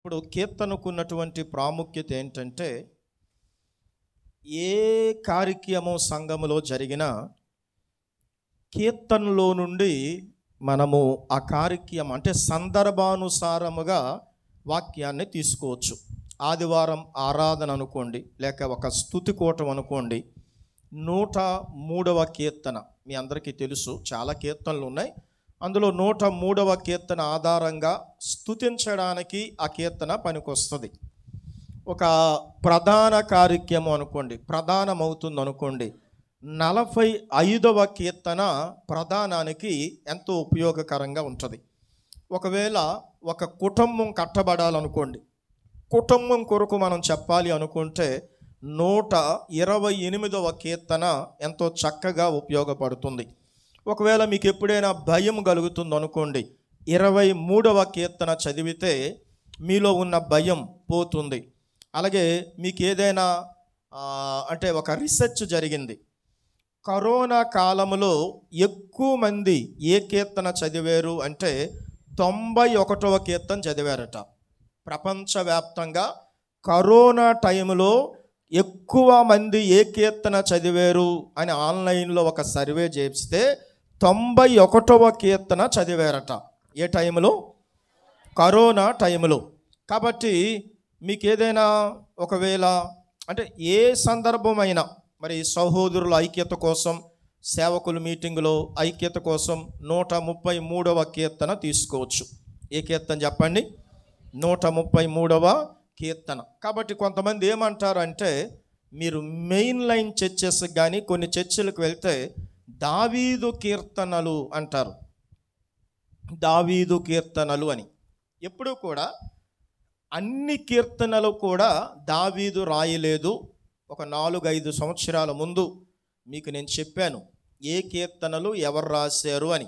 ఇప్పుడు కీర్తనకున్నటువంటి ప్రాముఖ్యత ఏంటంటే, ఏ కార్యక్రమం సంఘములో జరిగినా కీర్తనలో నుండి మనము ఆ కార్యక్రమం అంటే సందర్భానుసారముగా వాక్యాన్ని తీసుకోవచ్చు. ఆదివారం ఆరాధన అనుకోండి, లేక ఒక స్తుతి కూటం అనుకోండి. 103వ కీర్తన మీ అందరికీ తెలుసు, చాలా కీర్తనలు ఉన్నాయి. అందులో 103వ కీర్తన ఆధారంగా స్తుతించడానికి ఆ కీర్తన పనికొస్తుంది. ఒక ప్రధాన కార్యక్రమం అనుకోండి, ప్రధానమవుతుంది అనుకోండి, 45వ కీర్తన ప్రధానానికి ఎంతో ఉపయోగకరంగా ఉంటుంది. ఒకవేళ ఒక కుటుంబం కట్టబడాలనుకోండి, కుటుంబం కొరకు మనం చెప్పాలి అనుకుంటే 128వ కీర్తన ఎంతో చక్కగా ఉపయోగపడుతుంది. ఒకవేళ మీకు ఎప్పుడైనా భయం కలుగుతుంది అనుకోండి, 23వ కీర్తన చదివితే మీలో ఉన్న భయం పోతుంది. అలాగే మీకు ఏదైనా అంటే ఒక రీసెర్చ్ జరిగింది, కరోనా కాలంలో ఎక్కువ మంది ఏ కీర్తన చదివారు అంటే 91వ కీర్తన చదివారట. ప్రపంచవ్యాప్తంగా కరోనా టైంలో ఎక్కువ మంది ఏ కీర్తన చదివారు అని ఆన్లైన్లో ఒక సర్వే చేస్తే 91వ కీర్తన చదివారట. ఏ టైంలో? కరోనా టైంలో. కాబట్టి మీకు ఏదైనా ఒకవేళ అంటే ఏ సందర్భమైనా మరి సహోదరుల ఐక్యత కోసం, సేవకుల మీటింగులో ఐక్యత కోసం 133వ కీర్తన తీసుకోవచ్చు. ఏ కీర్తన చెప్పండి? 133వ కీర్తన. కాబట్టి కొంతమంది ఏమంటారంటే, మీరు మెయిన్ లైన్ చర్చెస్ కానీ కొన్ని చర్చిలకు వెళ్తే దావీదు కీర్తనలు అంటారు. దావీదు కీర్తనలు అని. ఎప్పుడూ కూడా అన్ని కీర్తనలు కూడా దావీదు రాయలేదు. ఒక 4-5 సంవత్సరాల ముందు మీకు నేను చెప్పాను ఏ కీర్తనలు ఎవరు రాశారు అని.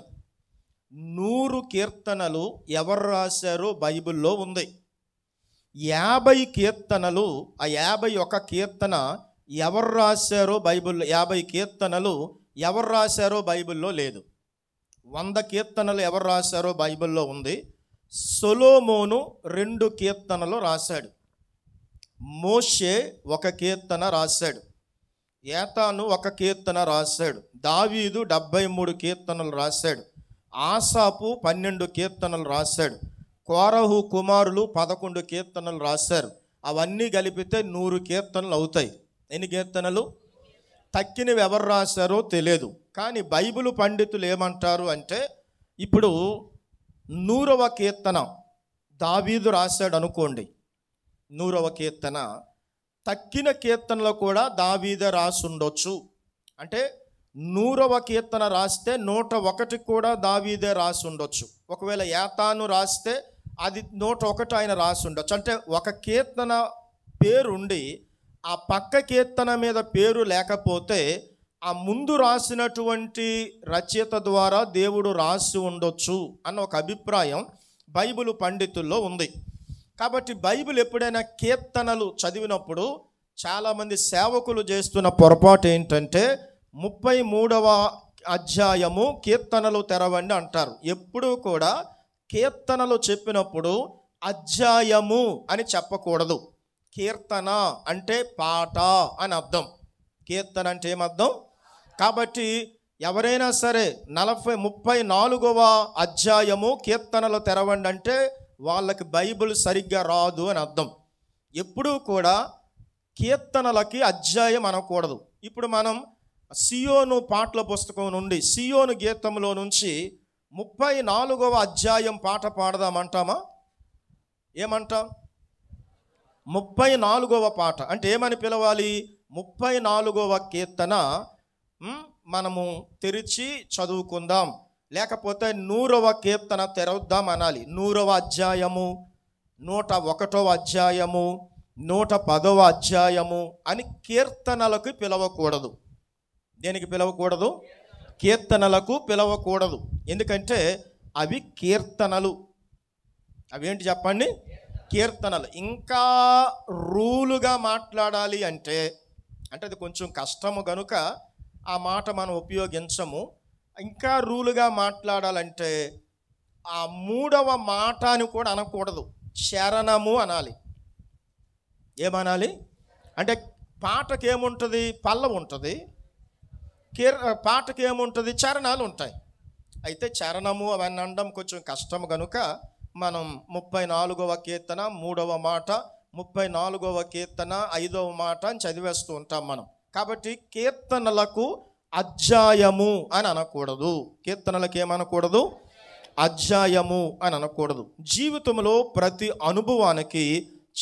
100 కీర్తనలు ఎవరు రాశారో బైబిల్లో ఉంది. 50 కీర్తనలు, ఆ 51 కీర్తన ఎవరు రాశారో బైబిల్లో, 50 కీర్తనలు ఎవరు రాశారో బైబిల్లో లేదు. 100 కీర్తనలు ఎవరు రాశారో బైబిల్లో ఉంది. సొలొమోను 2 కీర్తనలు రాశాడు. మోషే 1 కీర్తన రాశాడు. ఏతాను 1 కీర్తన రాశాడు. దావీదు 73 కీర్తనలు రాశాడు. ఆసాపు 12 కీర్తనలు రాశాడు. కోరహు కుమారులు 11 కీర్తనలు రాశారు. అవన్నీ కలిపితే 100 కీర్తనలు అవుతాయి. ఎన్ని కీర్తనలు? తక్కినవి ఎవరు రాశారో తెలియదు. కానీ బైబిల్ పండితులు ఏమంటారు అంటే, ఇప్పుడు 100వ కీర్తన దావీదు రాశాడు అనుకోండి, 100వ కీర్తన, తక్కిన కీర్తనలు కూడా దావీదే రాసి ఉండొచ్చు. అంటే 100వ కీర్తన రాస్తే 101 కూడా దావీదే రాసి ఉండొచ్చు. ఒకవేళ ఏతాను రాస్తే అది 101 ఆయన రాసి ఉండొచ్చు. అంటే ఒక కీర్తన పేరుండి ఆ పక్క కీర్తన మీద పేరు లేకపోతే ఆ ముందు రాసినటువంటి రచయిత ద్వారా దేవుడు రాసి ఉండొచ్చు అన్న ఒక అభిప్రాయం బైబిల్ పండితుల్లో ఉంది. కాబట్టి బైబిల్ ఎప్పుడైనా కీర్తనలు చదివినప్పుడు చాలామంది సేవకులు చేస్తున్న పొరపాటు ఏంటంటే, 33వ అధ్యాయము కీర్తనలు తెరవండి అంటారు. ఎప్పుడూ కూడా కీర్తనలు చెప్పినప్పుడు అధ్యాయము అని చెప్పకూడదు. కీర్తన అంటే పాట అని అర్థం. కీర్తన అంటే ఏమర్థం? కాబట్టి ఎవరైనా సరే 34వ అధ్యాయము కీర్తనలు తెరవండి అంటే వాళ్ళకి బైబిల్ సరిగ్గా రాదు అని అర్థం. ఎప్పుడూ కూడా కీర్తనలకి అధ్యాయం అనకూడదు. ఇప్పుడు మనం సియోను పాటల పుస్తకం నుండి, సియోను గీతంలో నుంచి 34వ అధ్యాయం పాట పాడదామంటామా? ఏమంటాం? 34వ పాట అంటే ఏమని పిలవాలి? 34వ కీర్తన మనము తెరిచి చదువుకుందాం, లేకపోతే 100వ కీర్తన తెరవద్దాం అనాలి. 100వ అధ్యాయము, 101వ అధ్యాయము, 110వ అధ్యాయము అని కీర్తనలకు పిలవకూడదు. దేనికి పిలవకూడదు? కీర్తనలకు పిలవకూడదు. ఎందుకంటే అవి కీర్తనలు. అవేంటి చెప్పండి? కీర్తనలు. ఇంకా రూలుగా మాట్లాడాలి అంటే అది కొంచెం కష్టము కనుక ఆ మాట మనం ఉపయోగించము. ఇంకా రూలుగా మాట్లాడాలంటే ఆ 3వ మాట అని కూడా అనకూడదు. చరణము అనాలి. ఏమనాలి అంటే పాటకి ఏముంటుంది? పల్లవి ఉంటుంది. పాటకి ఏముంటుంది? చరణాలు ఉంటాయి. అయితే చరణము అవన్నీ అనడం కొంచెం కష్టం కనుక మనం 34వ కీర్తన 3వ మాట, 34వ కీర్తన 5వ మాట అని చదివేస్తూ ఉంటాం మనం. కాబట్టి కీర్తనలకు అధ్యాయము అని అనకూడదు. కీర్తనలకు ఏమనకూడదు? అధ్యాయము అని అనకూడదు. జీవితంలో ప్రతి అనుభవానికి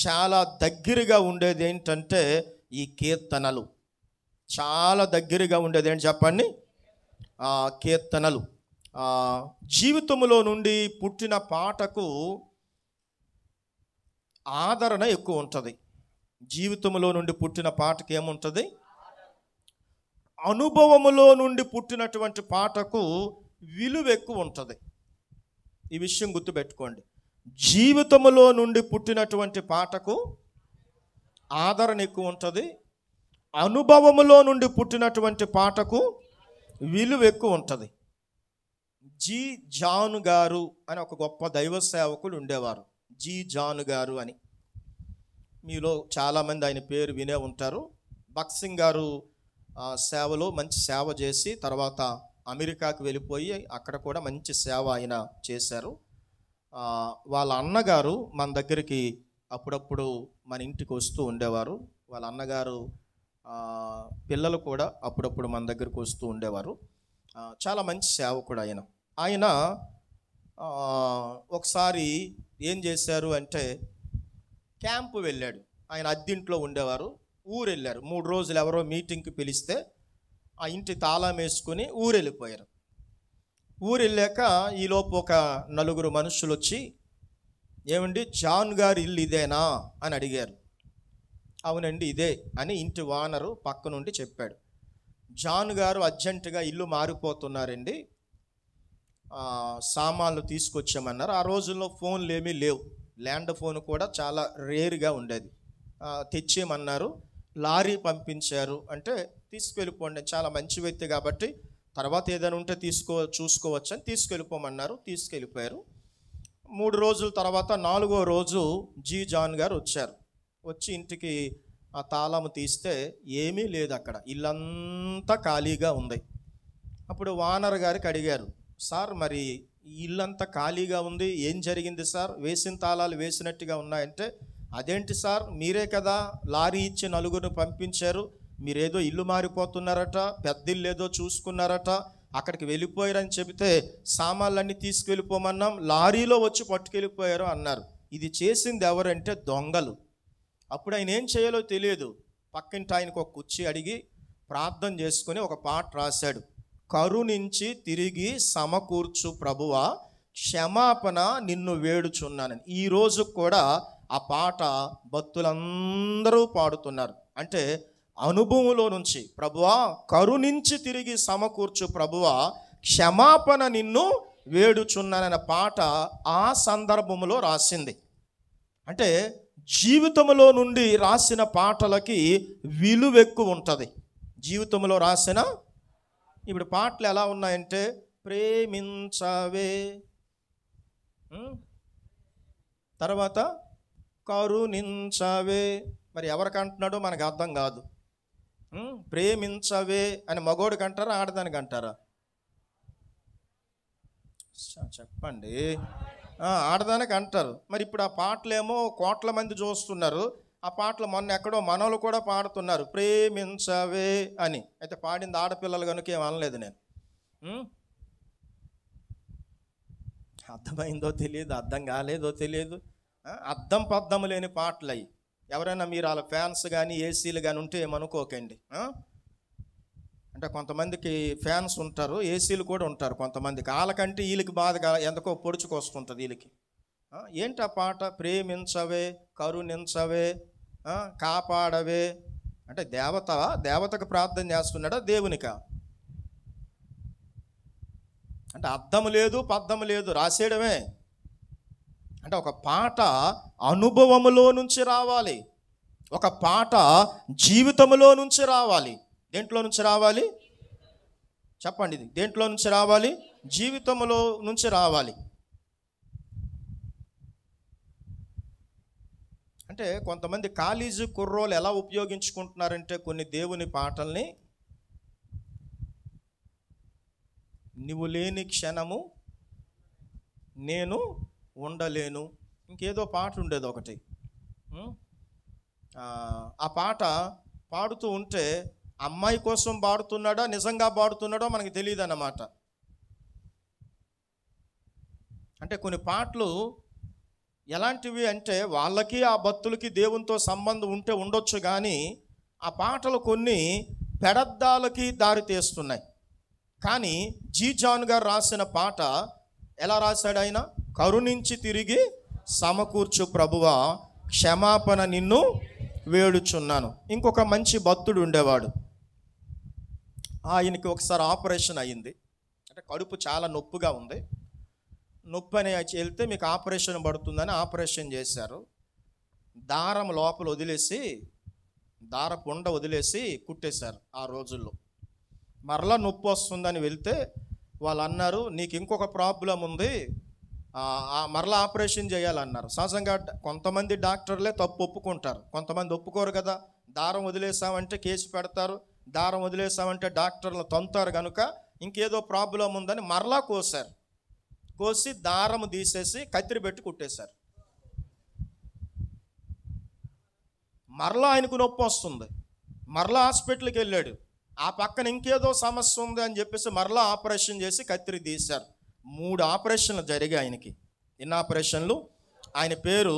చాలా దగ్గరగా ఉండేది ఏంటంటే ఈ కీర్తనలు. చాలా దగ్గరగా ఉండేది ఏంటి చెప్పండి? కీర్తనలు. జీవితంలో నుండి పుట్టిన పాటకు ఆదరణ ఎక్కువ ఉంటుంది. జీవితంలో నుండి పుట్టిన పాటకు ఏముంటుంది? అనుభవములో నుండి పుట్టినటువంటి పాటకు విలువ ఎక్కువ ఉంటుంది. ఈ విషయం గుర్తుపెట్టుకోండి. జీవితంలో నుండి పుట్టినటువంటి పాటకు ఆదరణ ఎక్కువ ఉంటుంది. అనుభవములో నుండి పుట్టినటువంటి పాటకు విలువ ఎక్కువ ఉంటుంది. జి జాన్ గారు అని ఒక గొప్ప దైవ సేవకులు ఉండేవారు. జి జాన్ గారు అని మీలో చాలామంది ఆయన పేరు వినే ఉంటారు. బక్సింగ్ గారు సేవలో మంచి సేవ చేసి తర్వాత అమెరికాకు వెళ్ళిపోయి అక్కడ కూడా మంచి సేవ ఆయన చేశారు. వాళ్ళ అన్నగారు మన దగ్గరికి అప్పుడప్పుడు మన ఇంటికి వస్తూ ఉండేవారు. వాళ్ళ అన్నగారు పిల్లలు కూడా అప్పుడప్పుడు మన దగ్గరికి వస్తూ ఉండేవారు. చాలా మంచి సేవకుడు ఆయన. ఆయన ఒకసారి ఏం చేశారు అంటే క్యాంపు వెళ్ళాడు. ఆయన అద్దింట్లో ఉండేవారు. ఊరు వెళ్ళారు. 3 రోజులు ఎవరో మీటింగ్కి పిలిస్తే ఆ ఇంటి తాళం వేసుకుని ఊరు వెళ్ళిపోయారు. ఊరు వెళ్ళాక ఈలోపు ఒక 4 మనుషులు వచ్చి, ఏమండి జాన్ గారి ఇల్లు ఇదేనా అని అడిగారు. అవునండి ఇదే అని ఇంటి ఓనరు పక్క నుండి చెప్పాడు. జాన్ గారు అర్జెంటుగా ఇల్లు మారిపోతున్నారండి, సామాన్లు తీసుకొచ్చామన్నారు. ఆ రోజుల్లో ఫోన్లు ఏమీ లేవు. ల్యాండ్ ఫోన్ కూడా చాలా రేర్గా ఉండేది. తెచ్చేయమన్నారు. లారీ పంపించారు. అంటే తీసుకెళ్ళిపోండి, చాలా మంచి వ్యక్తి కాబట్టి తర్వాత ఏదైనా ఉంటే చూసుకోవచ్చు అని తీసుకెళ్ళిపోమన్నారు. తీసుకెళ్ళిపోయారు. 3 రోజుల తర్వాత 4వ రోజు జి జాన్ గారు వచ్చారు. వచ్చి ఇంటికి ఆ తాళం తీస్తే ఏమీ లేదు అక్కడ, ఇల్లంతా ఖాళీగా ఉంది. అప్పుడు ఓనర్ గారికి అడిగారు, సార్ మరి ఇల్లంతా ఖాళీగా ఉంది, ఏం జరిగింది సార్? వేసిన తాళాలు వేసినట్టుగా ఉన్నాయంటే, అదేంటి సార్ మీరే కదా లారీ ఇచ్చి 4 పంపించారు, మీరేదో ఇల్లు మారిపోతున్నారట, పెద్ద ఇల్లు ఏదో చూసుకున్నారట, అక్కడికి వెళ్ళిపోయారని చెబితే సామాన్లన్నీ తీసుకెళ్ళిపోమన్నాం, లారీలో వచ్చి పట్టుకెళ్ళిపోయారు అన్నారు. ఇది చేసింది ఎవరంటే దొంగలు. అప్పుడు ఆయన ఏం చేయాలో తెలియదు. పక్కింటి ఆయనకు ఒక కుర్చీ అడిగి ప్రార్థన చేసుకుని ఒక పాట రాశాడు. కరుణించి తిరిగి సమకూర్చు ప్రభువా, క్షమాపణ నిన్ను వేడుచున్నానని. ఈరోజు కూడా ఆ పాట భక్తులందరూ పాడుతున్నారు. అంటే అనుభవంలో నుంచి, ప్రభువా కరుణించి తిరిగి సమకూర్చు ప్రభువా, క్షమాపణ నిన్ను వేడుచున్నానన్న పాట ఆ సందర్భంలో రాసింది. అంటే జీవితంలో నుండి రాసిన పాటలకి విలువ ఎక్కువ ఉంటుంది. జీవితంలో రాసిన ఇప్పుడు పాటలు ఎలా ఉన్నాయంటే ప్రేమించవే, తర్వాత కరుణించవే. మరి ఎవరికి అంటున్నాడో మనకు అర్థం కాదు. ప్రేమించవే అని మగోడికి అంటారా, ఆడదానికి అంటారా? చెప్పండి. ఆడదానికి అంటారు. మరి ఇప్పుడు ఆ పాటలేమో కోట్ల మంది చూస్తున్నారు. ఆ పాటలు మొన్న ఎక్కడో మనోళ్ళు కూడా పాడుతున్నారు, ప్రేమించవే అని. అయితే పాడింది ఆడపిల్లలు కనుక ఏం అనలేదు నేను. అర్థమైందో తెలియదు, అర్థం కాలేదో తెలియదు. అర్థం పద్ధం లేని పాటలు అవి. ఎవరైనా మీరు వాళ్ళ ఫ్యాన్స్ కానీ ఏసీలు కానీ ఉంటే ఏమనుకోకండి. అంటే కొంతమందికి ఫ్యాన్స్ ఉంటారు, ఏసీలు కూడా ఉంటారు కొంతమందికి. వాళ్ళకంటే వీళ్ళకి బాధగా ఎందుకో పొడుచుకొస్తుంటుంది వీళ్ళకి. ఏంటి ఆ పాట? ప్రేమించవే, కరుణించవే, కాపాడవే. అంటే దేవతకు ప్రార్థన చేస్తున్నాడా, దేవునికా? అంటే అర్థం లేదు, పద్ధం లేదు, రాసేయడమే. అంటే ఒక పాట అనుభవములో నుంచి రావాలి, ఒక పాట జీవితంలో నుంచి రావాలి. దేంట్లో నుంచి రావాలి చెప్పండి? ఇది దేంట్లో నుంచి రావాలి? జీవితంలో నుంచి రావాలి. అంటే కొంతమంది కాలేజీ కుర్రోలు ఎలా ఉపయోగించుకుంటున్నారంటే కొన్ని దేవుని పాటల్ని, నువ్వు లేని క్షణము నేను ఉండలేను, ఇంకేదో పాట ఉండేది ఒకటి. ఆ పాట పాడుతూ ఉంటే అమ్మాయి కోసం పాడుతున్నాడో నిజంగా పాడుతున్నాడో మనకు తెలియదు అన్నమాట. అంటే కొన్ని పాటలు ఎలాంటివి అంటే వాళ్ళకి ఆ భక్తులకి దేవునితో సంబంధం ఉంటే ఉండొచ్చు, కానీ ఆ పాటలు కొన్ని పెడద్దాలకి దారి తీస్తున్నాయి. కానీ జీ జాన్ గారు రాసిన పాట ఎలా రాశాడు ఆయన? కరుణించి తిరిగి సమకూర్చు ప్రభువా, క్షమాపణ నిన్ను వేడుచున్నాను. ఇంకొక మంచి భక్తుడు ఉండేవాడు, ఆయనకి ఒకసారి ఆపరేషన్ అయ్యింది. అంటే కడుపు చాలా నొప్పిగా ఉంది, నొప్పి అని వెళ్తే మీకు ఆపరేషన్ పడుతుందని ఆపరేషన్ చేశారు. దారం లోపల వదిలేసి, దారపుండ వదిలేసి కుట్టేశారు ఆ రోజుల్లో. మరలా నొప్పి వస్తుందని వెళ్తే వాళ్ళు అన్నారు, నీకు ఇంకొక ప్రాబ్లం ఉంది, మరలా ఆపరేషన్ చేయాలన్నారు. సహజంగా కొంతమంది డాక్టర్లే తప్పు ఒప్పుకుంటారు, కొంతమంది ఒప్పుకోరు కదా. దారం వదిలేసామంటే కేసు పెడతారు, దారం వదిలేసామంటే డాక్టర్లు తంతారు, కనుక ఇంకేదో ప్రాబ్లం ఉందని మరలా కోసారు. కోసి దారం తీసేసి కత్తిరి పెట్టి కుట్టేశారు. మరలా ఆయనకు నొప్పి వస్తుంది, మరలా హాస్పిటల్కి వెళ్ళాడు. ఆ పక్కన ఇంకేదో సమస్య ఉంది అని చెప్పేసి మరలా ఆపరేషన్ చేసి కత్తిరి తీశారు. 3 ఆపరేషన్లు జరిగాయి ఆయనకి. ఎన్ని ఆపరేషన్లు? ఆయన పేరు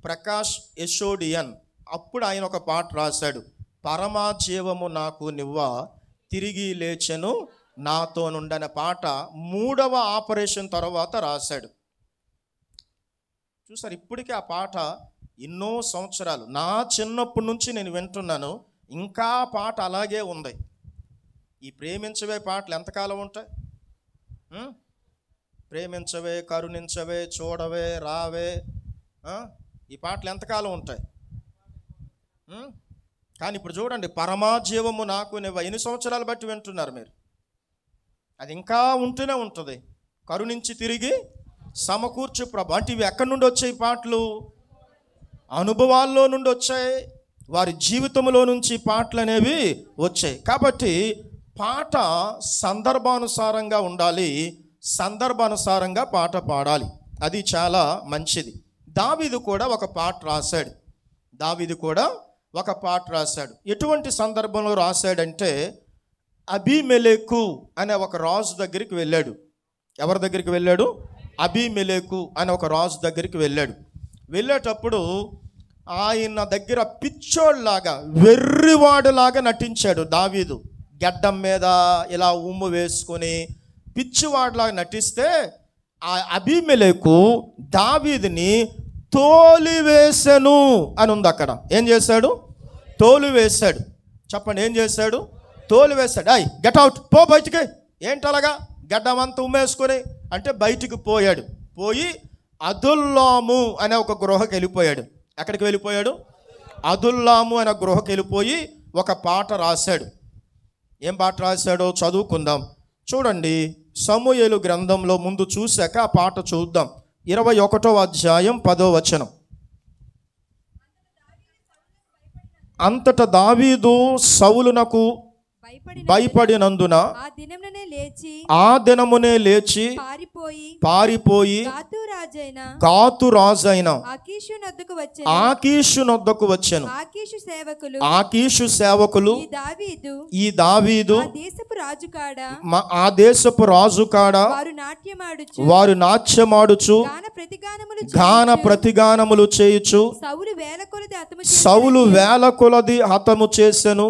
ప్రకాష్ యశోడియన్. అప్పుడు ఆయన ఒక పాట రాశాడు, పరమాజీవము నాకు నివ్వ తిరిగి లేచెను నాతో నుండనే పాట 3వ ఆపరేషన్ తర్వాత రాశాడు. చూసారు, ఇప్పటికీ ఆ పాట ఎన్నో సంవత్సరాలు, నా చిన్నప్పటి నుంచి నేను వింటున్నాను, ఇంకా పాట అలాగే ఉంది. ఈ ప్రేమించవే పాటలు ఎంతకాలం ఉంటాయి? ప్రేమించవే, కరుణించవే, చూడవే, రావే, ఈ పాటలు ఎంతకాలం ఉంటాయి? కానీ ఇప్పుడు చూడండి, పరమాజీవము నాకు నివ్వ, ఎన్ని సంవత్సరాలు బట్టి వింటున్నారు మీరు? అది ఇంకా ఉంటూనే ఉంటుంది. కరుణించి తిరిగి సమకూర్చు ప్రభు అంటే ఇవి ఎక్కడి నుండి వచ్చాయి పాటలు? అనుభవాల్లో నుండి వచ్చాయి, వారి జీవితంలో నుంచి పాటలు అనేవి వచ్చాయి. కాబట్టి పాట సందర్భానుసారంగా ఉండాలి, సందర్భానుసారంగా పాట పాడాలి, అది చాలా మంచిది. దావీదు కూడా ఒక పాట రాశాడు. ఎటువంటి సందర్భంలో రాశాడంటే, అబీమెలెకు అనే ఒక రాజు దగ్గరికి వెళ్ళాడు. ఎవరి దగ్గరికి వెళ్ళాడు? అబీమెలెకు అనే ఒక రాజు దగ్గరికి వెళ్ళాడు. వెళ్ళేటప్పుడు ఆయన దగ్గర పిచ్చోళ్ళలాగా, వెర్రివాడులాగా నటించాడు దావీదు. గడ్డం మీద ఇలా ఉమ్ము వేసుకొని పిచ్చివాడులాగా నటిస్తే ఆ అబీమెలెకు దావీదుని తోలివేసెను అని ఉంది అక్కడ. ఏం చేశాడు? తోలివేశాడు. చెప్పండి, ఏం చేశాడు? తోలివేశాడు. గెట్ అవుట్, పో బయటికి. ఏంటలాగా గడ్డం అంతా ఉమ్మేసుకొని అంటే బయటికి పోయాడు. పోయి అదుల్లాము అనే ఒక గృహకి వెళ్ళిపోయాడు. ఎక్కడికి వెళ్ళిపోయాడు? అదుల్లాము అనే గృహకి వెళ్ళిపోయి ఒక పాట రాశాడు. ఏం పాట రాశాడో చదువుకుందాం. చూడండి, సమూయేలు గ్రంథంలో ముందు చూశాక ఆ పాట చూద్దాం. 21వ అధ్యాయం 10వ వచనం. అంతటా దావీదు సౌలునకు భయపడినందున ఆ దినమునే లేచి పారిపోయి గాతు రాజైన ఆకీషు నొద్దకు వచ్చెను. ఆకీషు సేవకులు ఈ దావీదు ఆ దేశపు రాజు కాడ వారు నాట్యమాడుచు గాన ప్రతిగానములు చేయుచు సౌలు వేల కొలది హతము చేసెను.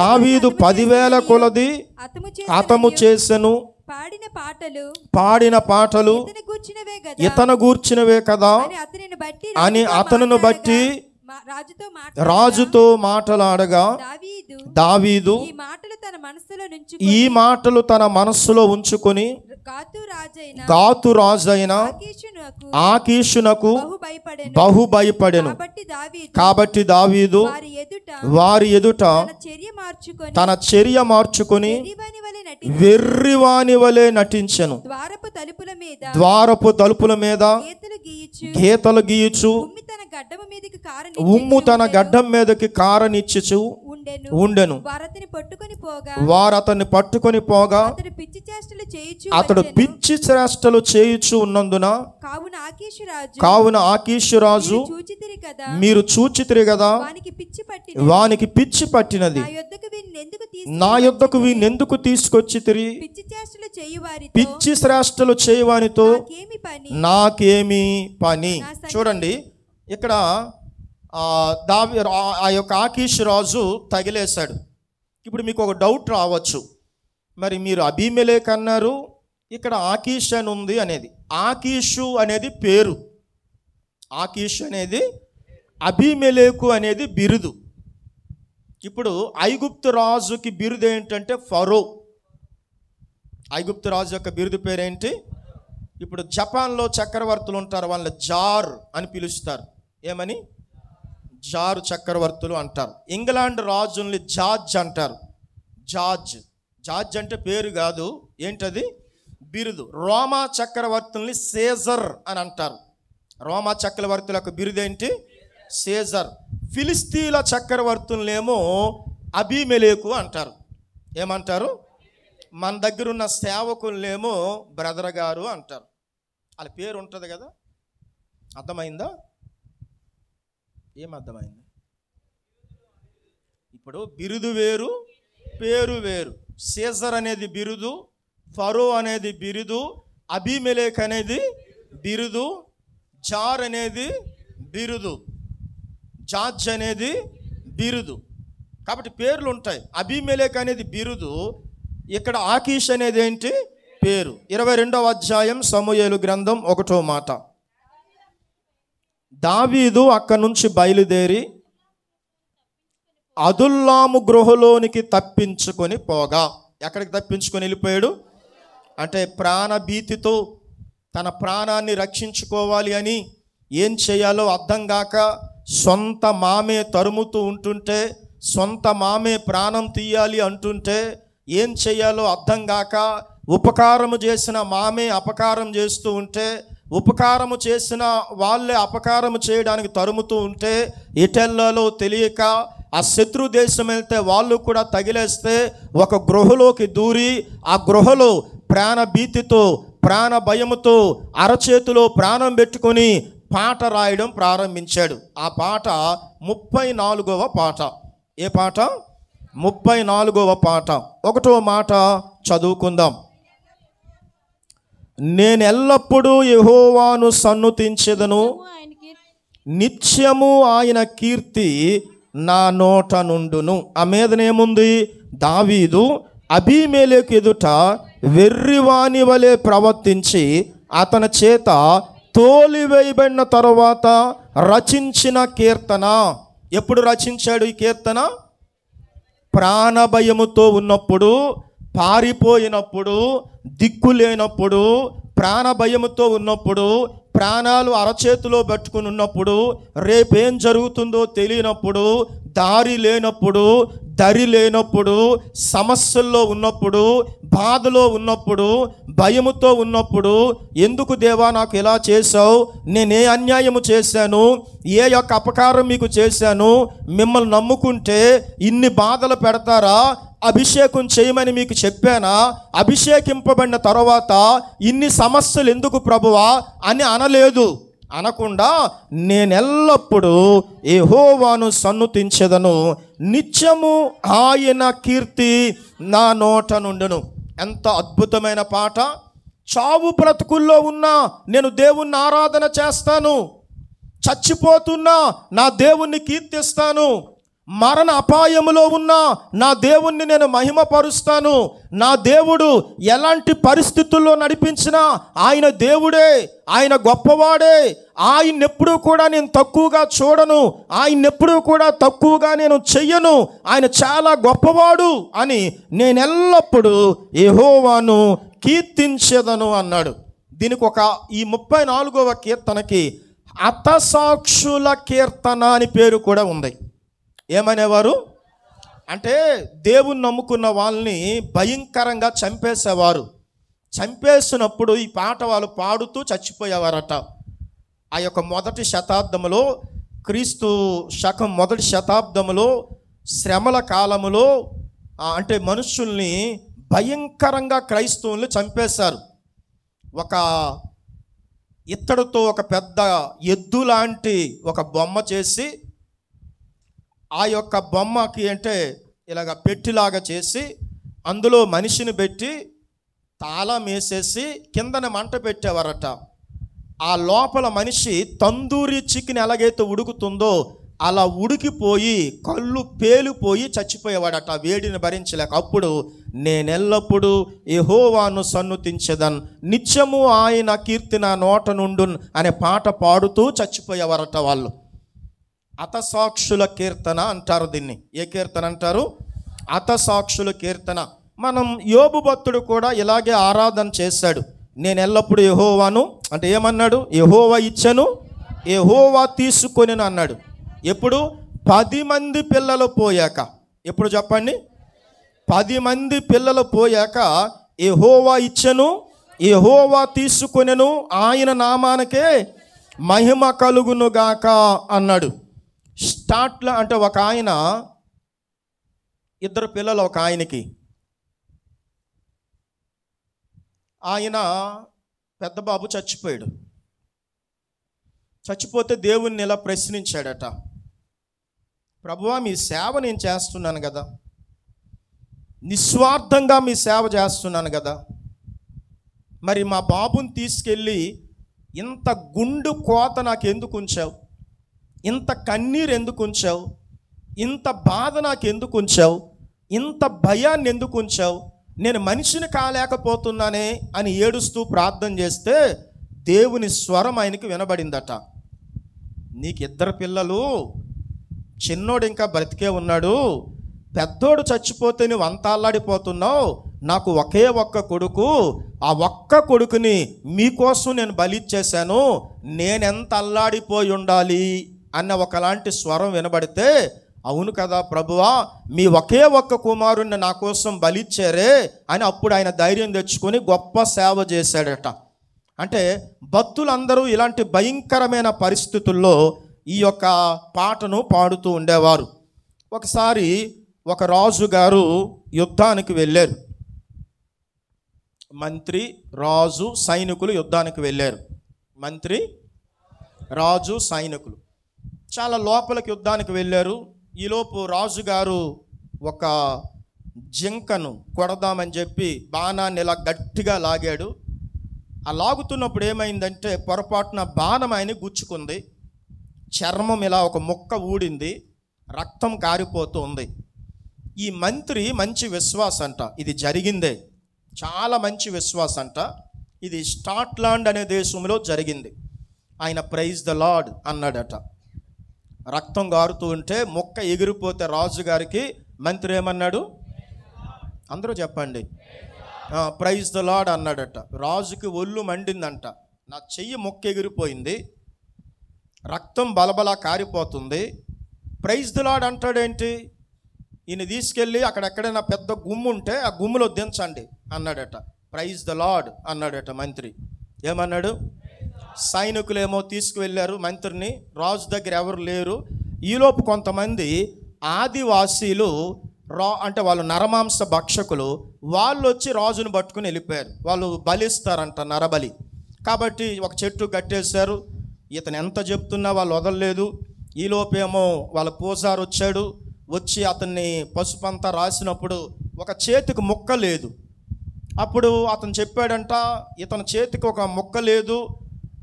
దావీదు 10,000 కొలది హతము చేసెను. పాడిన పాటలు ఇతను గూర్చినవే కదా అని అతనును బట్టి రాజుతో మాటలాడగా దావీదు ఈ మాటలు తన మనస్సులో ఉంచుకొని గాతు రాజైన ఆకీషునకు బహు భయపడెను. కాబట్టి దావీదు వారి ఎదుట తన చర్య మార్చుకొని వెర్రివాని వలె నటించెను. ద్వారపు తలుపుల మీద గీతలు గీయుచు ఉమ్ము తన గడ్డం మీదకి కారనిచ్చుచు ఉండెను. వారు అతన్ని పట్టుకొని పోగా అతడు పిచ్చి చేష్టలు చేయుచు ఉన్నందున కావున ఆకీషు రాజు మీరు చూచితిరి కదా, వానికి పిచ్చి పట్టినది, నా యొద్దకు వీణెందుకు తీసుకొచ్చితిరి, పిచ్చి శ్రేష్టలు చేయవానితో నాకేమి పని. చూడండి ఇక్కడ ఆ యొక్క ఆకీషు రాజు తగిలేశాడు. ఇప్పుడు మీకు ఒక డౌట్ రావచ్చు, మరి మీరు అబీమెలెకు అన్నారు, ఇక్కడ ఆకీష్ అని ఉంది అనేది. ఆకీషు అనేది పేరు, ఆకీషు అనేది అబీమెలెకు అనేది బిరుదు. ఇప్పుడు ఐగుప్తు రాజుకి బిరుదు ఏంటంటే ఫరో. ఐగుప్తు రాజు యొక్క బిరుదు పేరేంటి? ఇప్పుడు జపాన్లో చక్రవర్తులు ఉంటారు, వాళ్ళని జార్ అని పిలుస్తారు. ఏమని? జారు చక్రవర్తులు అంటారు. ఇంగ్లాండ్ రాజుల్ని జార్జ్ అంటారు. జార్జ్, జార్జ్ అంటే పేరు కాదు, ఏంటది? బిరుదు. రోమా చక్రవర్తుల్ని సీజర్ అని అంటారు. రోమా చక్రవర్తుల యొక్క బిరుదు ఏంటి? సీజర్. ఫిలిస్తీన్ల చక్రవర్తులనేమో అబీమెలెకు అంటారు. ఏమంటారు? మన దగ్గర ఉన్న సేవకులనేమో బ్రదర్ గారు అంటారు. వాళ్ళ పేరు ఉంటుంది కదా. అర్థమైందా? ఏమర్థమైంది? ఇప్పుడు బిరుదు వేరు, పేరు వేరు. సీజర్ అనేది బిరుదు, ఫరో అనేది బిరుదు, అబీమెలెకు అనేది బిరుదు, జార్ అనేది బిరుదు, జార్జ్ అనేది బిరుదు. కాబట్టి పేర్లు ఉంటాయి. అబీమెలెకు అనేది బిరుదు, ఇక్కడ ఆకీష్ అనేది ఏంటి? పేరు. 22వ అధ్యాయం సమూయేలు గ్రంథం 1వ మాట. దావీదు అక్కడి నుంచి బయలుదేరి అదుల్లాము గృహలోనికి తప్పించుకొని పోగా. ఎక్కడికి తప్పించుకొని వెళ్ళిపోయాడు అంటే ప్రాణభీతితో తన ప్రాణాన్ని రక్షించుకోవాలి అని ఏం చేయాలో అర్థం కాక సొంత మామే తరుముతూ ఉంటుంటే, సొంత మామే ప్రాణం తీయాలి అంటుంటే ఏం చేయాలో అర్థం కాక ఉపకారము చేసిన మామే అపకారం చేస్తూ ఉంటే, ఉపకారము చేసిన వాళ్ళే అపకారము చేయడానికి తరుముతూ ఉంటే, ఇటెల్లలో తెలియక ఆ శత్రు దేశం వెళ్తే వాళ్ళు కూడా తగిలేస్తే ఒక గృహలోకి దూరి ఆ గృహలో ప్రాణభీతితో ప్రాణ భయముతో అరచేతిలో ప్రాణం పెట్టుకొని పాట రాయడం ప్రారంభించాడు. ఆ పాట 34వ పాట. ఏ పాట? 34వ పాట. 1వ మాట చదువుకుందాం. నేను ఎల్లప్పుడూ యెహోవాను సన్నుతించెదను, నిత్యము ఆయన కీర్తి నా నోట నుండును. ఆ మీదనేముంది? దావీదు అబీమెలెకు ఎదుట వెర్రివాని వలె ప్రవర్తించి అతని చేత తోలివేయబడిన తరువాత రచించిన కీర్తన. ఎప్పుడు రచించాడు ఈ కీర్తన? ప్రాణభయముతో ఉన్నప్పుడు, పారిపోయినప్పుడు, దిక్కులేనప్పుడు, ప్రాణభయముతో ఉన్నప్పుడు, ప్రాణాలు అరచేతిలో పెట్టుకుని ఉన్నప్పుడు, రేపేం జరుగుతుందో తెలియనప్పుడు, దారి లేనప్పుడు, దరి లేనప్పుడు, సమస్యల్లో ఉన్నప్పుడు, బాధలో ఉన్నప్పుడు, భయముతో ఉన్నప్పుడు, ఎందుకు దేవా నాకు ఇలా చేశావు, నేనే అన్యాయము చేశాను, ఏ యొక్క అపకారం మీకు చేశాను, మిమ్మల్ని నమ్ముకుంటే ఇన్ని బాధలు పెడతారా, అభిషేకం చేయమని మీకు చెప్పానా, అభిషేకింపబడిన తర్వాత ఇన్ని సమస్యలు ఎందుకు ప్రభువా అని అనలేదు. అనకుండా నేనెల్లప్పుడూ యెహోవాను సన్నుతించెదను, నిత్యము ఆయన కీర్తి నా నోట నుండును. ఎంత అద్భుతమైన పాట! చావు బ్రతుకుల్లో ఉన్నా నేను దేవుణ్ణి ఆరాధన చేస్తాను, చచ్చిపోతున్నా నా దేవుణ్ణి కీర్తిస్తాను, మరణ అపాయములో ఉన్నా నా దేవుణ్ణి నేను మహిమపరుస్తాను. నా దేవుడు ఎలాంటి పరిస్థితుల్లో నడిపించినా ఆయన దేవుడే, ఆయన గొప్పవాడే. ఆయన్నెప్పుడూ కూడా నేను తక్కువగా చూడను, ఆయన్నెప్పుడూ కూడా తక్కువగా నేను చెయ్యను, ఆయన చాలా గొప్పవాడు అని నేనెల్లప్పుడూ యెహోవాను కీర్తించెదను అన్నాడు. దీనికి ఈ 34వ కీర్తనకి హతసాక్షుల కీర్తన అని పేరు కూడా ఉంది. ఏమనేవారు? అంటే దేవుని నమ్ముకున్న వాళ్ళని భయంకరంగా చంపేసేవారు. చంపేసినప్పుడు ఈ పాట వాళ్ళు పాడుతూ చచ్చిపోయేవారట. ఆ యొక్క మొదటి శతాబ్దంలో, క్రీస్తు శకం మొదటి శతాబ్దంలో శ్రమల కాలములో అంటే మనుషుల్ని భయంకరంగా క్రైస్తవుల్ని చంపేశారు. ఒక ఇత్తడితో ఒక పెద్ద ఎద్దు లాంటి ఒక బొమ్మ చేసి, ఆ యొక్క బొమ్మకి అంటే ఇలాగ పెట్టిలాగా చేసి అందులో మనిషిని పెట్టి తాళం వేసేసి కిందన మంట పెట్టేవారట. ఆ లోపల మనిషి తందూరి చికెన్ ఎలాగైతే ఉడుకుతుందో అలా ఉడికిపోయి కళ్ళు పేలిపోయి చచ్చిపోయేవాడట, వేడిని భరించలేక. అప్పుడు నేనెల్లప్పుడూ యెహోవాను సన్నుతించెదన్, నిత్యము ఆయన కీర్తి నా నోట నుండున్ అనే పాట పాడుతూ చచ్చిపోయేవారట వాళ్ళు. హతసాక్షుల కీర్తన అంటారు దీన్ని. ఏ కీర్తన అంటారు? హతసాక్షుల కీర్తన. మనం యోబు భక్తుడు కూడా ఇలాగే ఆరాధన చేశాడు. నేను ఎల్లప్పుడూ యెహోవాను అంటే ఏమన్నాడు? యెహోవా ఇచ్చెను, యెహోవా తీసుకొని అన్నాడు. ఎప్పుడు? 10 మంది పిల్లలు పోయాక. ఎప్పుడు చెప్పండి? 10 మంది పిల్లలు పోయాక యెహోవా ఇచ్చెను, యెహోవా తీసుకొనెను, ఆయన నామానికే మహిమ కలుగును గాక అన్నాడు. స్టార్ట్లో అంటే ఒక ఆయన 2 పిల్లలు ఒక ఆయనకి. ఆయన పెద్ద బాబు చచ్చిపోయాడు. చచ్చిపోతే దేవుణ్ణి ఇలా ప్రశ్నించాడట, ప్రభువా మీ సేవ నేను చేస్తున్నాను కదా, నిస్వార్థంగా మీ సేవ చేస్తున్నాను కదా, మరి మా బాబుని తీసుకెళ్ళి ఇంత గుండు కోత నాకు ఎందుకు ఉంచావు, ఇంత కన్నీరు ఎందుకు ఉంచావు, ఇంత బాధ నాకు ఎందుకు ఉంచావు, ఇంత భయాన్ని ఎందుకు ఉంచావు, నేను మనిషిని కాలేకపోతున్నానే అని ఏడుస్తూ ప్రార్థన చేస్తే దేవుని స్వరం ఆయనకి వినబడిందట. నీకు 2 పిల్లలు, చిన్నోడు ఇంకా బ్రతికే ఉన్నాడు, పెద్దోడు చచ్చిపోతే నువ్వు అంత అల్లాడిపోతున్నావు, నాకు ఒకే ఒక్క కొడుకు, ఆ ఒక్క కొడుకుని మీకోసం నేను బలిచ్చేశాను, నేనెంత అల్లాడిపోయి ఉండాలి అన్న ఒకలాంటి స్వరం వినబడితే, అవును కదా ప్రభువా, మీ ఒకే ఒక్క కుమారుణ్ణి నా కోసం బలిచ్చారే అని అప్పుడు ఆయన ధైర్యం తెచ్చుకొని గొప్ప సేవ చేశాడట. అంటే భక్తులందరూ ఇలాంటి భయంకరమైన పరిస్థితుల్లో ఈ యొక్క పాటను పాడుతూ ఉండేవారు. ఒకసారి ఒక రాజు గారు యుద్ధానికి వెళ్ళారు. మంత్రి, రాజు, సైనికులు యుద్ధానికి వెళ్ళారు. మంత్రి, రాజు, సైనికులు చాలా లోపలికి యుద్ధానికి వెళ్ళారు. ఈలోపు రాజుగారు ఒక జింకను కొడదామని చెప్పి బాణాన్ని ఇలా గట్టిగా లాగాడు. ఆ లాగుతున్నప్పుడు ఏమైందంటే పొరపాటున బాణం ఆయన గుచ్చుకుంది. చర్మం ఇలా ఒక ముక్క ఊడింది, రక్తం కారిపోతుంది. ఈ మంత్రి మంచి విశ్వాసంట, ఇది జరిగిందే, చాలా మంచి విశ్వాసంట. ఇది స్కాట్లాండ్ అనే దేశంలో జరిగింది. ఆయన ప్రైజ్ ద లార్డ్ అన్నాడట. రక్తం గారుతూ ఉంటే ముక్క ఎగిరిపోతే రాజుగారికి మంత్రి ఏమన్నాడు? అందరూ చెప్పండి, ప్రైజ్ ద లార్డ్ అన్నాడట. రాజుకి ఒళ్ళు మండిందంట, నా చెయ్యి ముక్క ఎగిరిపోయింది, రక్తం బలబలా కారిపోతుంది, ప్రైజ్ ద లార్డ్ అంటాడేంటి, ఈయన తీసుకెళ్ళి అక్కడెక్కడైనా పెద్ద గుమ్ము ఉంటే ఆ గుమ్ములో దించండి అన్నాడట. ప్రైజ్ ద లార్డ్ అన్నాడట మంత్రి. ఏమన్నాడు? సైనికులేమో తీసుకువెళ్ళారు మంత్రిని. రాజు దగ్గర ఎవరు లేరు. ఈలోపు కొంతమంది ఆదివాసీలు అంటే వాళ్ళు నరమాంస భక్షకులు, వాళ్ళు వచ్చి రాజును పట్టుకుని వెళ్ళిపోయారు. వాళ్ళు బలిస్తారంట, నరబలి. కాబట్టి ఒక చెట్టు కట్టేశారు. ఇతను ఎంత చెప్తున్నా వాళ్ళు వదలలేదు. ఈలోపేమో వాళ్ళ పూజారు వచ్చాడు. వచ్చి అతన్ని పసుపు అంతా రాసినప్పుడు ఒక చేతికి ముక్క లేదు. అప్పుడు అతను చెప్పాడంట, ఇతని చేతికి ఒక ముక్క లేదు